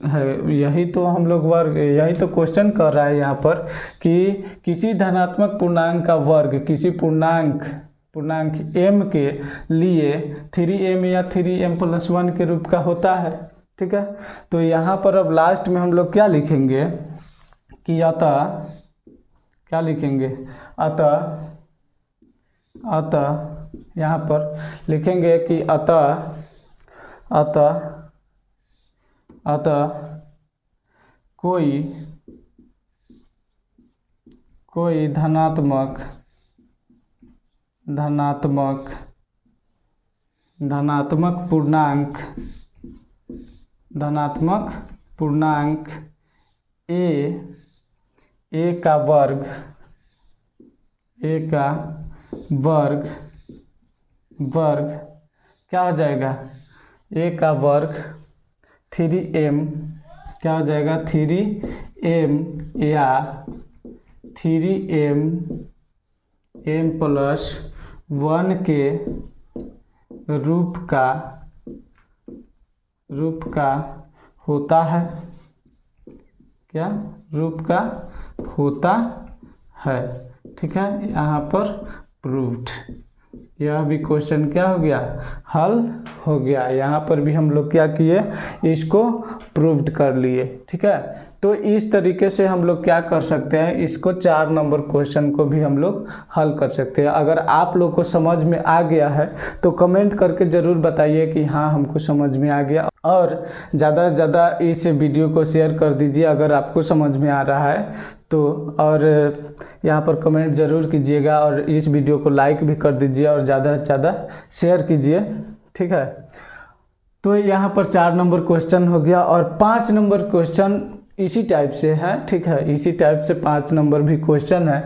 है, यही तो हम लोग वर्ग, यही तो क्वेश्चन कर रहा है यहाँ पर कि किसी धनात्मक पूर्णांक का वर्ग किसी पूर्णांक m के लिए 3m या 3m प्लस 1 के रूप का होता है, ठीक है। तो यहाँ पर अब लास्ट में हम लोग क्या लिखेंगे कि अतः क्या लिखेंगे, अतः यहाँ पर लिखेंगे कि अतः कोई धनात्मक पूर्णांक a का वर्ग क्या हो जाएगा a का वर्ग 3m क्या हो जाएगा 3m या 3m प्लस 1 के रूप का होता है, क्या रूप का होता है, ठीक है। यहाँ पर प्रूव्ड, यह भी क्वेश्चन क्या हो गया हल हो गया। यहाँ पर भी हम लोग क्या किए इसको प्रूव्ड कर लिए, ठीक है। तो इस तरीके से हम लोग क्या कर सकते हैं, इसको 4 नंबर क्वेश्चन को भी हम लोग हल कर सकते हैं। अगर आप लोग को समझ में आ गया है तो कमेंट करके ज़रूर बताइए कि हाँ हमको समझ में आ गया, और ज़्यादा से ज़्यादा इस वीडियो को शेयर कर दीजिए अगर आपको समझ में आ रहा है तो, और यहाँ पर कमेंट ज़रूर कीजिएगा और इस वीडियो को लाइक भी कर दीजिए और ज़्यादा से ज़्यादा शेयर कीजिए, ठीक है। तो यहाँ पर 4 नंबर क्वेश्चन हो गया और 5 नंबर क्वेश्चन इसी टाइप से है, ठीक है। इसी टाइप से 5 नंबर भी क्वेश्चन है।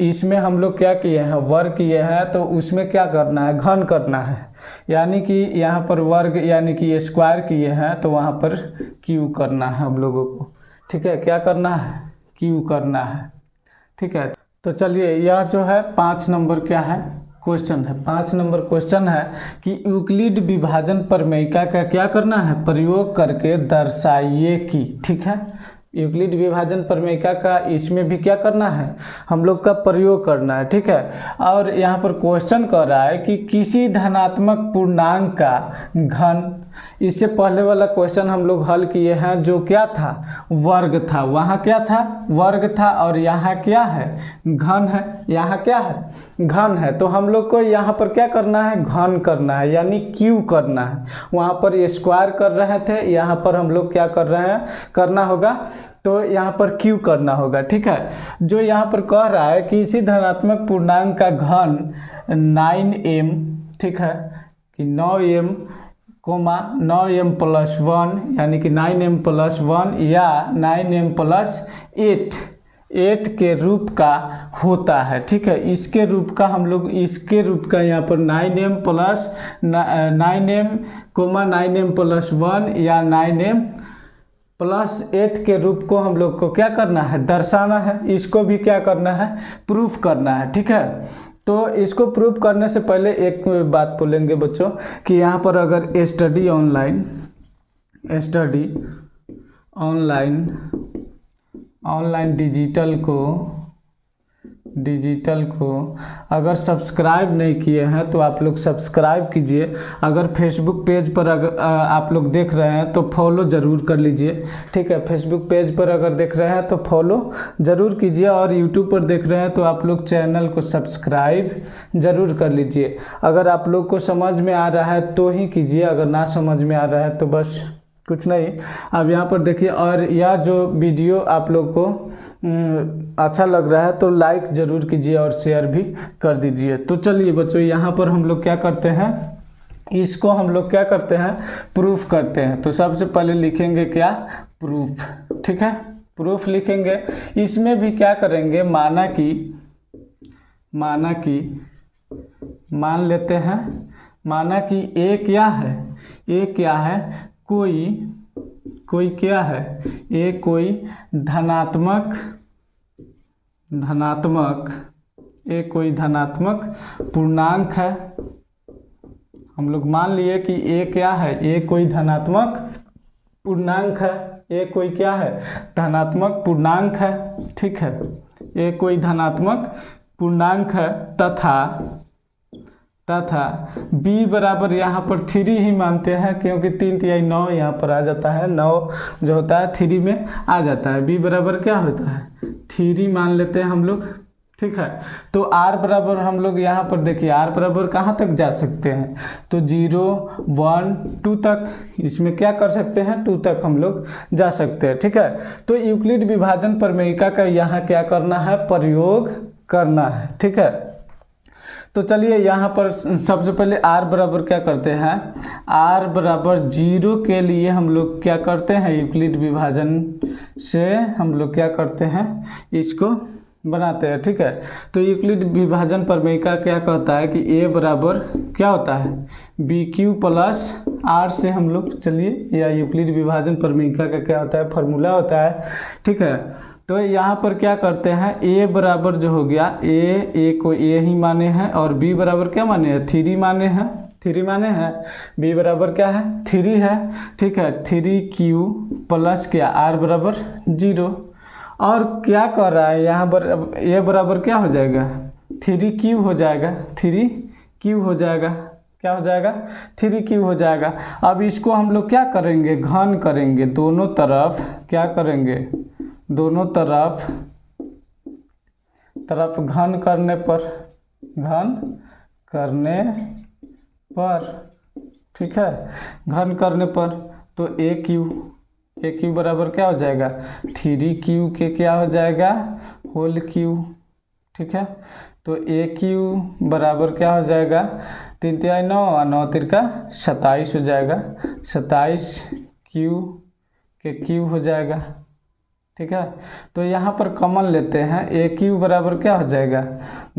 इसमें हम लोग क्या किए हैं वर्ग किए हैं, तो उसमें क्या करना है घन करना है, यानी कि यहाँ पर वर्ग यानी कि स्क्वायर किए हैं तो वहाँ पर क्यू करना है हम लोगों को, ठीक है। क्या करना है क्यू करना है, ठीक है। तो चलिए यह जो है 5 नंबर क्या है क्वेश्चन है, 5 नंबर क्वेश्चन है कि यूक्लिड विभाजन प्रमेयिका का क्या करना है प्रयोग करके दर्शाइए कि, ठीक है। यूक्लिड विभाजन प्रमेयिका का इसमें भी क्या करना है हम लोग का प्रयोग करना है, ठीक है। और यहाँ पर क्वेश्चन कर रहा है कि किसी धनात्मक पूर्णांक का घन इससे पहले वाला क्वेश्चन हम लोग हल किए हैं, जो क्या था, वर्ग था। वहाँ क्या था, वर्ग था, और यहाँ क्या है, घन है। यहाँ क्या है, घन है। तो हम लोग को यहाँ पर क्या करना है, घन करना है, यानी क्यू करना है। वहाँ पर स्क्वायर कर रहे थे, यहाँ पर हम लोग क्या कर रहे हैं, करना होगा, तो यहाँ पर क्यू करना होगा। ठीक है, जो यहाँ पर कह रहा है कि इसी धनात्मक पूर्णांक का घन 9m, ठीक है, कि 9m, 9m + 1, यानी कि 9m + 1 या 9m + 8 के रूप का होता है। ठीक है, इसके रूप का हम लोग, इसके रूप का यहाँ पर 9m + 9m + 1 या 9m + 8 के रूप को हम लोग को क्या करना है, दर्शाना है। इसको भी क्या करना है, प्रूफ करना है। ठीक है, तो इसको प्रूफ करने से पहले एक बात बोलेंगे बच्चों, कि यहाँ पर अगर स्टडी ऑनलाइन डिजिटल को अगर सब्सक्राइब नहीं किए हैं तो आप लोग सब्सक्राइब कीजिए। अगर फेसबुक पेज पर अगर आप लोग देख रहे हैं तो फॉलो ज़रूर कर लीजिए। ठीक है, फेसबुक पेज पर अगर देख रहे हैं तो फॉलो ज़रूर कीजिए, और यूट्यूब पर देख रहे हैं तो आप लोग चैनल को सब्सक्राइब ज़रूर कर लीजिए। अगर आप लोग को समझ में आ रहा है तो ही कीजिए, अगर ना समझ में आ रहा है तो बस कुछ नहीं। अब यहाँ पर देखिए, और यह जो वीडियो आप लोग को अच्छा लग रहा है तो लाइक ज़रूर कीजिए और शेयर भी कर दीजिए। तो चलिए बच्चों, यहाँ पर हम लोग क्या करते हैं, इसको हम लोग क्या करते हैं, प्रूफ करते हैं। तो सबसे पहले लिखेंगे क्या, प्रूफ। ठीक है, प्रूफ लिखेंगे। इसमें भी क्या करेंगे, मान लेते हैं, माना कि ए क्या है, कोई क्या है, ए कोई धनात्मक पूर्णांक है। हम लोग मान लिए कि ए क्या है, ए कोई धनात्मक पूर्णांक है, ए कोई क्या है, धनात्मक पूर्णांक है। ठीक है, ए कोई धनात्मक पूर्णांक है, तथा b बराबर यहाँ पर 3 ही मानते हैं, क्योंकि 3 तिहाई 9 यहाँ पर आ जाता है, 9 जो होता है 3 में आ जाता है। b बराबर क्या होता है, 3 मान लेते हैं हम लोग। ठीक है, तो r बराबर हम लोग यहाँ पर देखिए, r बराबर कहाँ तक जा सकते हैं, तो 0, 1, 2 तक, इसमें क्या कर सकते हैं, 2 तक हम लोग जा सकते हैं। ठीक है, तो यूक्लिड विभाजन प्रमेयिका का यहाँ क्या करना है, प्रयोग करना है। ठीक है, तो चलिए यहाँ पर सबसे पहले r बराबर क्या करते हैं, r बराबर 0 के लिए हम लोग क्या करते हैं, यूक्लिड विभाजन से हम लोग क्या करते हैं, इसको बनाते हैं। ठीक है, तो यूक्लिड विभाजन प्रमेयिका क्या कहता है कि a बराबर क्या होता है, BQ + R से हम लोग, चलिए, या यूक्लिड विभाजन प्रमेयिका का क्या होता है, फार्मूला होता है। ठीक है, तो यहाँ पर क्या करते हैं, a बराबर जो हो गया, a को a ही माने हैं, और b बराबर क्या माने हैं, 3 माने हैं, 3 माने हैं, b बराबर क्या है, 3 है। ठीक है, 3q प्लस क्या, r बराबर 0। और क्या कर रहा है यहाँ पर, a बराबर क्या हो जाएगा, 3q हो जाएगा, 3q हो जाएगा, क्या हो जाएगा, 3q हो जाएगा। अब इसको हम लोग क्या करेंगे, घन करेंगे, दोनों तरफ क्या करेंगे, दोनों तरफ घन करने पर, ठीक है, घन करने पर, तो AQ बराबर क्या हो जाएगा, 3Q के क्या हो जाएगा, होल क्यू। ठीक है, तो AQ बराबर क्या हो जाएगा, 3 तिहाई 9 और 9 तिरका 27 हो जाएगा, 27Q के क्यू हो जाएगा। ठीक है, तो यहाँ पर कॉमन लेते हैं, AQ बराबर क्या हो जाएगा,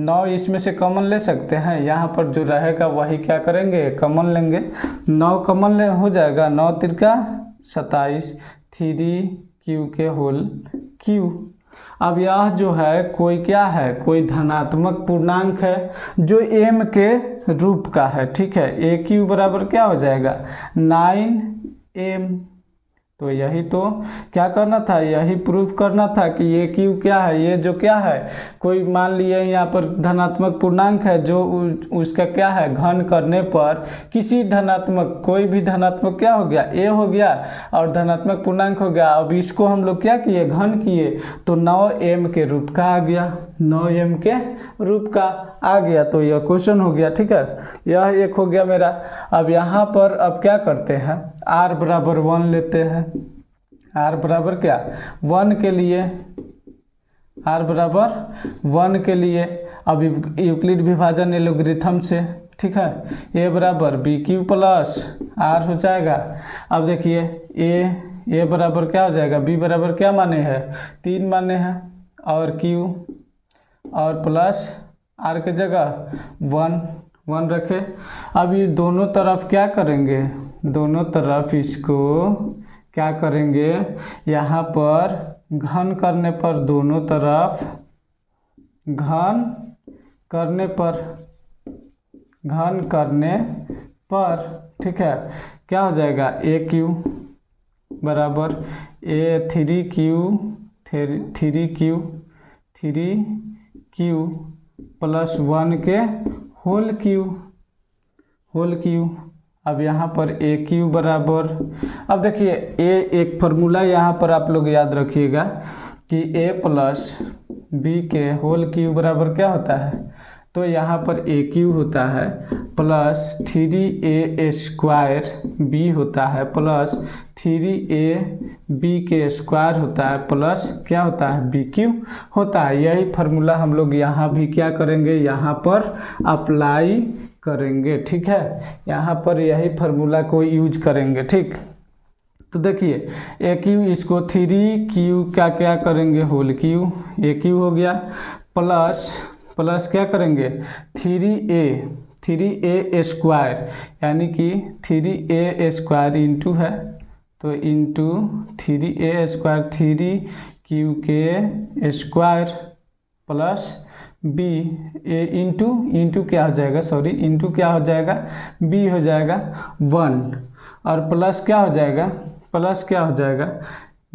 9 इसमें से कॉमन ले सकते हैं, यहाँ पर जो रहेगा वही क्या करेंगे, कॉमन लेंगे, 9 कॉमन ले हो जाएगा, 9 तिरका 27, 3Q के होल क्यू। अब यह जो है कोई क्या है, कोई धनात्मक पूर्णांक है जो m के रूप का है। ठीक है, AQ बराबर क्या हो जाएगा, 9m। तो यही तो क्या करना था, यही प्रूफ करना था कि AQ क्या है, ये जो क्या है, कोई मान लिए यहाँ पर धनात्मक पूर्णांक है जो उसका क्या है घन करने पर किसी धनात्मक कोई भी धनात्मक क्या हो गया ए हो गया और धनात्मक पूर्णांक हो गया। अब इसको हम लोग क्या किए घन किए तो 9m के रूप का आ गया, 9m के रूप का आ गया। तो यह क्वेश्चन हो गया। ठीक है, यह एक हो गया मेरा। अब यहाँ पर अब क्या करते हैं r बराबर 1 लेते हैं। r बराबर क्या 1 के लिए, r बराबर 1 के लिए अब यूक्लिड विभाजन एलोगरिथम से, ठीक है, a बराबर बी क्यू प्लस r हो जाएगा। अब देखिए a बराबर क्या हो जाएगा, b बराबर क्या माने हैं 3 माने हैं और q और प्लस r के जगह 1 रखे। अब ये दोनों तरफ क्या करेंगे, दोनों तरफ इसको क्या करेंगे यहाँ पर घन करने पर, दोनों तरफ घन करने पर ठीक है क्या हो जाएगा ए क्यू बराबर ए 3q प्लस 1 के होल क्यू। अब यहाँ पर ए क्यू बराबर, अब देखिए ए एक फार्मूला यहाँ पर आप लोग याद रखिएगा कि ए प्लस बी के होल क्यू बराबर क्या होता है, तो यहाँ पर ए क्यू होता है प्लस 3a स्क्वायर बी होता है प्लस 3ab के स्क्वायर होता है प्लस क्या होता है बी क्यू होता है। यही फार्मूला हम लोग यहाँ भी क्या करेंगे, यहाँ पर अप्लाई करेंगे। ठीक है, यहाँ पर यही फार्मूला को यूज करेंगे। ठीक, तो देखिए ए क्यू इसको 3q का क्या करेंगे होल क्यू, ए क्यू हो गया प्लस क्या करेंगे 3a स्क्वायर यानी कि 3a स्क्वायर इंटू है तो इंटू 3a स्क्वायर 3q के स्क्वायर प्लस b ए इंटू क्या हो जाएगा, सॉरी इंटू क्या हो जाएगा b हो जाएगा 1 और प्लस क्या हो जाएगा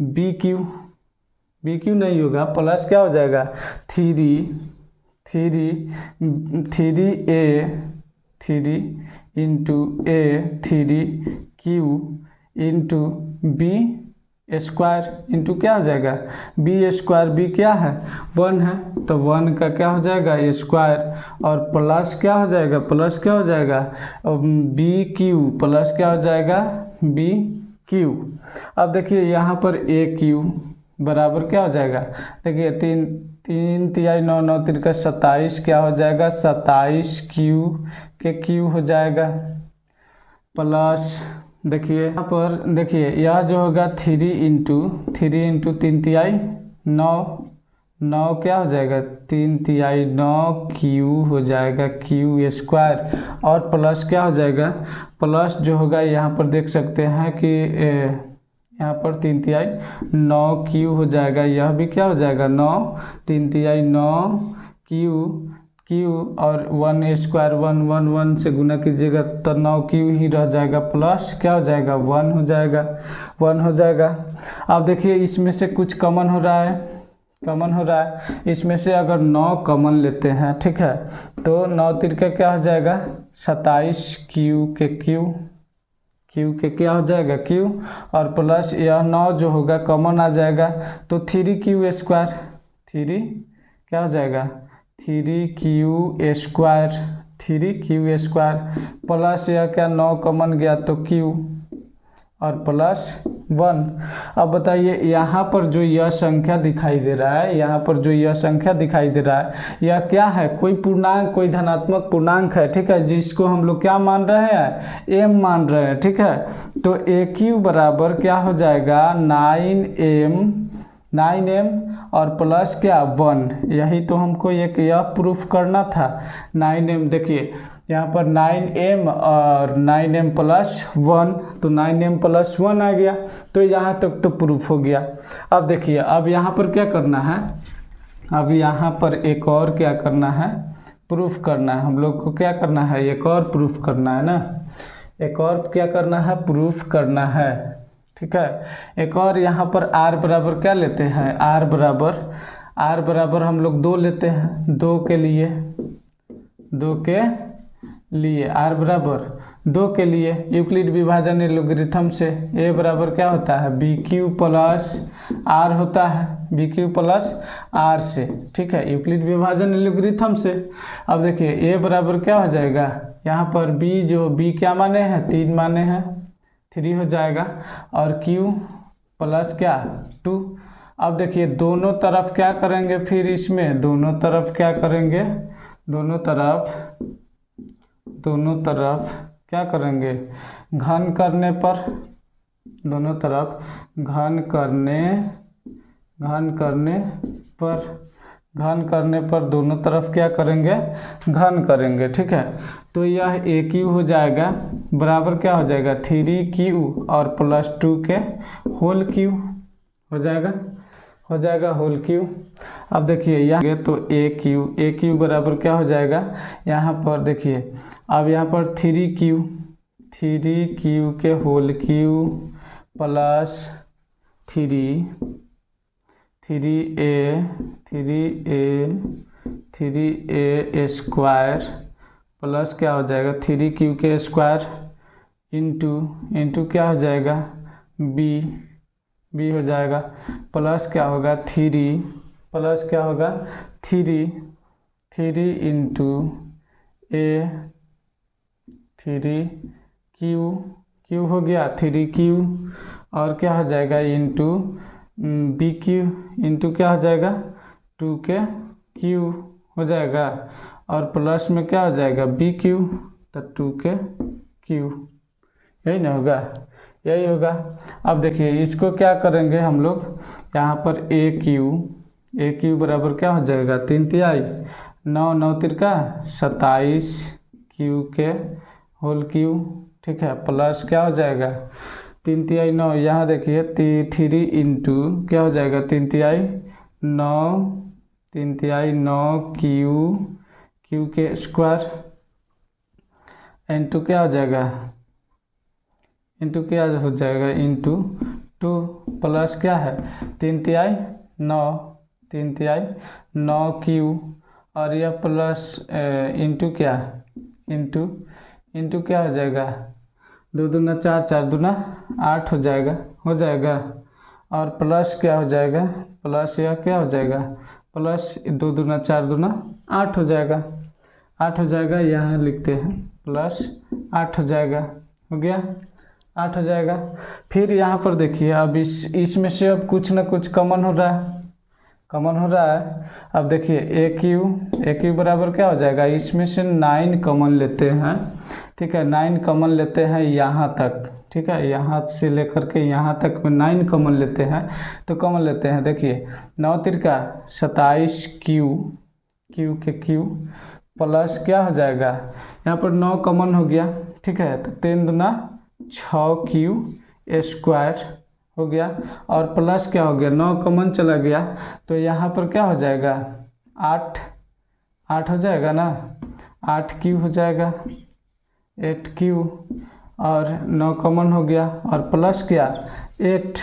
बी क्यू नहीं होगा, प्लस क्या हो जाएगा 3 into a 3q into b square into क्या हो जाएगा बी स्क्वायर, बी क्या है 1 है तो 1 का क्या हो जाएगा स्क्वायर और प्लस क्या हो जाएगा बी क्यू प्लस क्या हो जाएगा बी क्यू। अब देखिए यहाँ पर ए क्यू बराबर क्या हो जाएगा, देखिए 3 तिहाई 9 9 तिरका 27 क्या हो जाएगा 27 क्यू के क्यू हो जाएगा प्लस देखिए यहाँ पर देखिए यह जो होगा 3 इंटू 3 तिहाई 9 क्या हो जाएगा 3 तिहाई 9 क्यू हो जाएगा क्यू स्क्वायर और प्लस क्या हो जाएगा प्लस जो होगा यहाँ पर देख सकते हैं कि यहाँ पर 3 तिहाई 9 क्यू हो जाएगा, यह भी क्या हो जाएगा 9 3 तिहाई 9 क्यू और 1 स्क्वायर 1 से गुना कीजिएगा तो 9 क्यू ही रह जाएगा प्लस क्या हो जाएगा 1 हो जाएगा। अब देखिए इसमें से कुछ कॉमन हो रहा है, इसमें से अगर 9 कॉमन लेते हैं ठीक है तो 9 तिरका क्या हो जाएगा 27 क्यू के क्या हो जाएगा क्यू और प्लस यह 9 जो होगा कॉमन आ जाएगा तो 3q स्क्वायर 3 क्या हो जाएगा 3q स्क्वायर प्लस यह क्या 9 कॉमन गया तो q और प्लस 1। अब बताइए यहाँ पर जो यह संख्या दिखाई दे रहा है, यह क्या है कोई पूर्णांक, कोई धनात्मक पूर्णांक है। ठीक है, जिसको हम लोग क्या मान रहे हैं m मान रहे हैं। ठीक है, तो ए क्यू बराबर क्या हो जाएगा 9m और प्लस क्या 1, यही तो हमको यह प्रूफ करना था 9m। देखिए यहाँ पर 9m और 9m प्लस 1 तो 9m प्लस 1 आ गया, तो यहाँ तक तो प्रूफ हो गया। अब देखिए अब यहाँ पर क्या करना है, अब यहाँ पर एक और क्या करना है प्रूफ करना है, हम लोग को क्या करना है एक और प्रूफ करना है ना, एक और क्या करना है प्रूफ करना है। ठीक है, एक और यहाँ पर r बराबर क्या लेते हैं, r आर बराबर हम लोग 2 लेते हैं, 2 के लिए आर बराबर 2 के लिए यूक्लिड विभाजन लॉगरिथम से ए बराबर क्या होता है बी क्यू प्लस आर होता है, बी क्यू प्लस आर से, ठीक है, यूक्लिड विभाजन लॉगरिथम से। अब देखिए ए बराबर क्या हो जाएगा, यहाँ पर बी जो बी क्या माने हैं 3 माने हैं, 3 हो जाएगा और क्यू प्लस क्या 2। अब देखिए दोनों तरफ क्या करेंगे, फिर इसमें दोनों तरफ क्या करेंगे, दोनों तरफ क्या करेंगे, घन करने पर, दोनों तरफ घन करने पर दोनों तरफ क्या करेंगे, घन करेंगे, ठीक है। तो यह ए क्यू हो जाएगा बराबर क्या हो जाएगा 3q और प्लस 2 के होल क्यू हो जाएगा होल क्यू। अब देखिए यहाँ तो ए क्यू बराबर क्या हो जाएगा, यहाँ पर देखिए अब यहाँ पर 3q के whole Q plus 3a square plus क्या हो जाएगा 3q के स्क्वायर इंटू क्या हो जाएगा b हो जाएगा प्लस क्या होगा 3 इंटू a 3q हो गया 3q और क्या हो जाएगा इंटू बी क्यू इंटू क्या हो जाएगा 2 के क्यू हो जाएगा और प्लस में क्या हो जाएगा बी क्यू तो 2 के क्यू, यही ना होगा, यही होगा। अब देखिए इसको क्या करेंगे हम लोग, यहाँ पर ए क्यू बराबर क्या हो जाएगा 3 तिहाई 9 9 तिरका 27 क्यू के होल क्यू, ठीक है, प्लस क्या हो जाएगा 3 तिहाई 9, यहाँ देखिए 3 इंटू क्या हो जाएगा 3 तिहाई 9 क्यू के स्क्वायर इंटू क्या हो जाएगा इंटू 2 प्लस क्या है 3 तिहाई 9 क्यू और यह प्लस इंटू क्या हो जाएगा 2 दूना 4 4 दूना 8 हो जाएगा और प्लस क्या हो जाएगा, प्लस यह क्या हो जाएगा प्लस 2 दूना 4 दूना 8 हो जाएगा, यहाँ लिखते हैं प्लस 8 हो जाएगा, हो गया 8 हो जाएगा। फिर यहाँ पर देखिए अब इसमें से अब कुछ ना कुछ कॉमन हो रहा है। अब देखिए ए क्यू बराबर क्या हो जाएगा, इसमें से 9 कॉमन लेते हैं, ठीक है, 9 कॉमन लेते हैं यहाँ तक, ठीक है, यहाँ से लेकर के यहाँ तक में 9 कॉमन लेते हैं। तो कॉमन लेते हैं देखिए 9 तिरका 27 क्यू के क्यू प्लस क्या हो जाएगा, यहाँ पर 9 कॉमन हो गया, ठीक है, तो 3 दूना 6 क्यू स्क्वायर हो गया और प्लस क्या हो गया 9 कॉमन चला गया तो यहाँ पर क्या हो जाएगा 8 हो जाएगा ना, 8 क्यू हो जाएगा 8 क्यू और 9 कॉमन हो गया और प्लस क्या 8।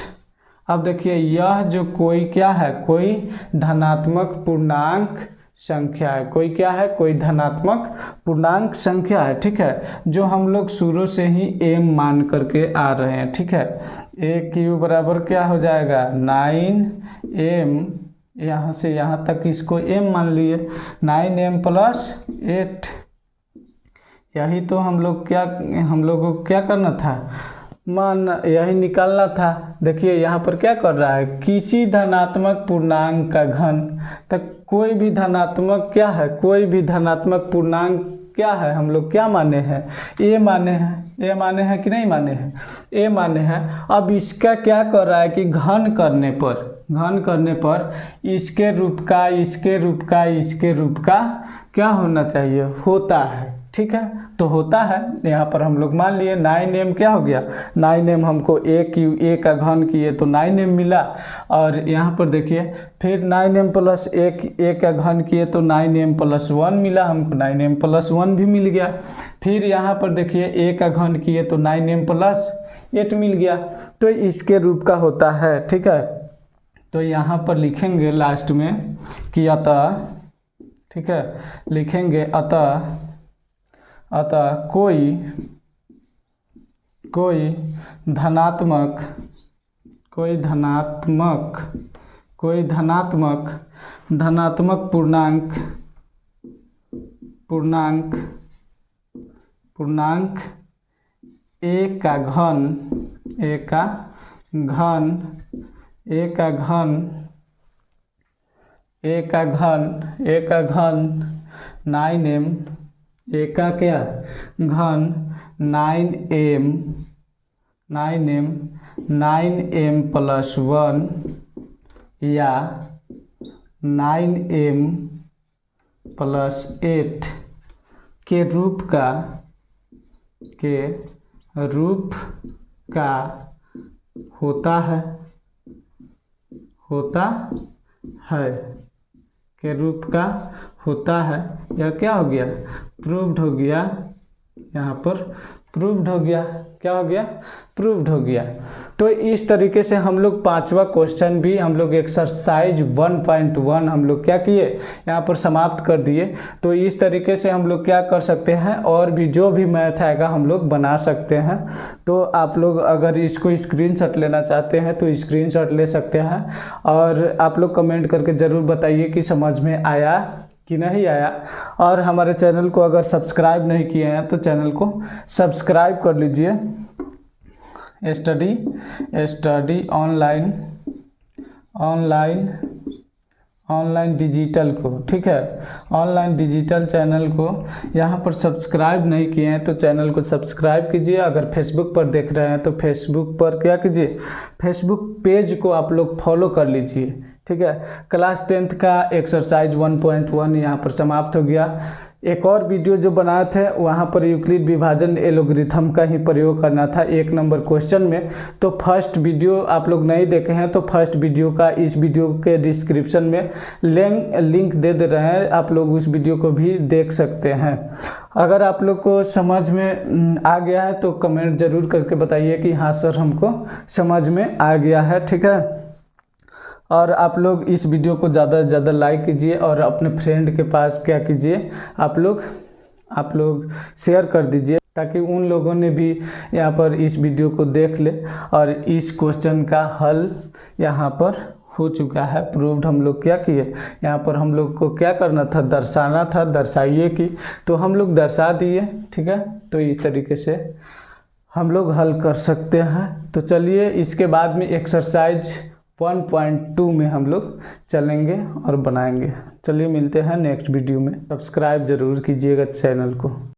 अब देखिए यह जो कोई क्या है, कोई धनात्मक पूर्णांक संख्या है, कोई क्या है, कोई धनात्मक पूर्णांक संख्या है, ठीक है, जो हम लोग शुरू से ही m मान करके आ रहे हैं, ठीक है। ए क्यू बराबर क्या हो जाएगा 9m, यहाँ से यहाँ तक इसको m मान लिए 9m प्लस 8, यही तो हम लोग को क्या करना था, यही निकालना था। देखिए यहाँ पर क्या कर रहा है, किसी धनात्मक पूर्णांक का घन, तक कोई भी धनात्मक क्या है, कोई भी धनात्मक पूर्णांक क्या है, हम लोग क्या माने हैं ए माने हैं कि नहीं माने हैं, ए माने हैं। अब इसका क्या कर रहा है कि घन करने पर इसके रूप का क्या होना चाहिए, होता है, ठीक है, तो होता है। यहाँ पर हम लोग मान लिए 9m क्या हो गया, 9m हमको ए का घन किए तो 9m मिला और यहाँ पर देखिए फिर 9m प्लस ए का घन किए तो 9m प्लस 1 मिला हमको, 9m प्लस 1 भी मिल गया। फिर यहाँ पर देखिए ए का घन किए तो 9m प्लस 8 मिल गया, तो इसके रूप का होता है, ठीक है। तो यहाँ पर लिखेंगे लास्ट में कि अतः, ठीक है, लिखेंगे अतः कोई धनात्मक पूर्णांक ए का घन 9m, ए का क्या घन 9m प्लस 1 या 9m प्लस 8 के रूप का होता है के रूप का होता है। यह क्या हो गया, प्रूव्ड हो गया। यहाँ पर प्रूव्ड हो गया, क्या हो गया, प्रूव्ड हो गया। तो इस तरीके से हम लोग 5वां क्वेश्चन भी हम लोग एक्सरसाइज 1.1 हम लोग क्या किए, यहाँ पर समाप्त कर दिए। तो इस तरीके से हम लोग क्या कर सकते हैं, और भी जो भी मैथ आएगा हम लोग बना सकते हैं। तो आप लोग अगर इसको स्क्रीनशॉट लेना चाहते हैं तो स्क्रीनशॉट ले सकते हैं, और आप लोग कमेंट करके ज़रूर बताइए कि समझ में आया कि नहीं आया। और हमारे चैनल को अगर सब्सक्राइब नहीं किए हैं तो चैनल को सब्सक्राइब कर लीजिए, स्टडी ऑनलाइन डिजिटल को, ठीक है, ऑनलाइन डिजिटल चैनल को यहाँ पर सब्सक्राइब नहीं किए हैं तो चैनल को सब्सक्राइब कीजिए। अगर फेसबुक पर देख रहे हैं तो फेसबुक पर क्या कीजिए, फेसबुक पेज को आप लोग फॉलो कर लीजिए, ठीक है। क्लास 10th का एक्सरसाइज 1.1 यहाँ पर समाप्त हो गया। एक और वीडियो जो बनाए थे वहाँ पर यूक्लिड विभाजन एलोगरिथम का ही प्रयोग करना था 1 नंबर क्वेश्चन में। तो फर्स्ट वीडियो आप लोग नहीं देखे हैं तो फर्स्ट वीडियो का इस वीडियो के डिस्क्रिप्शन में लिंक दे रहे हैं, आप लोग उस वीडियो को भी देख सकते हैं। अगर आप लोग को समझ में आ गया है तो कमेंट ज़रूर करके बताइए कि हाँ सर हमको समझ में आ गया है, ठीक है। और आप लोग इस वीडियो को ज़्यादा से ज़्यादा लाइक कीजिए और अपने फ्रेंड के पास क्या कीजिए, आप लोग शेयर कर दीजिए, ताकि उन लोगों ने भी यहाँ पर इस वीडियो को देख ले। और इस क्वेश्चन का हल यहाँ पर हो चुका है, प्रूव्ड हम लोग क्या किए, यहाँ पर हम लोग को क्या करना था, दर्शाना था, दर्शाइए कि, तो हम लोग दर्शा दिए, ठीक है। तो इस तरीके से हम लोग हल कर सकते हैं। तो चलिए इसके बाद में एक्सरसाइज 1.2 में हम लोग चलेंगे और बनाएंगे। चलिए मिलते हैं नेक्स्ट वीडियो में। सब्सक्राइब ज़रूर कीजिएगा चैनल को।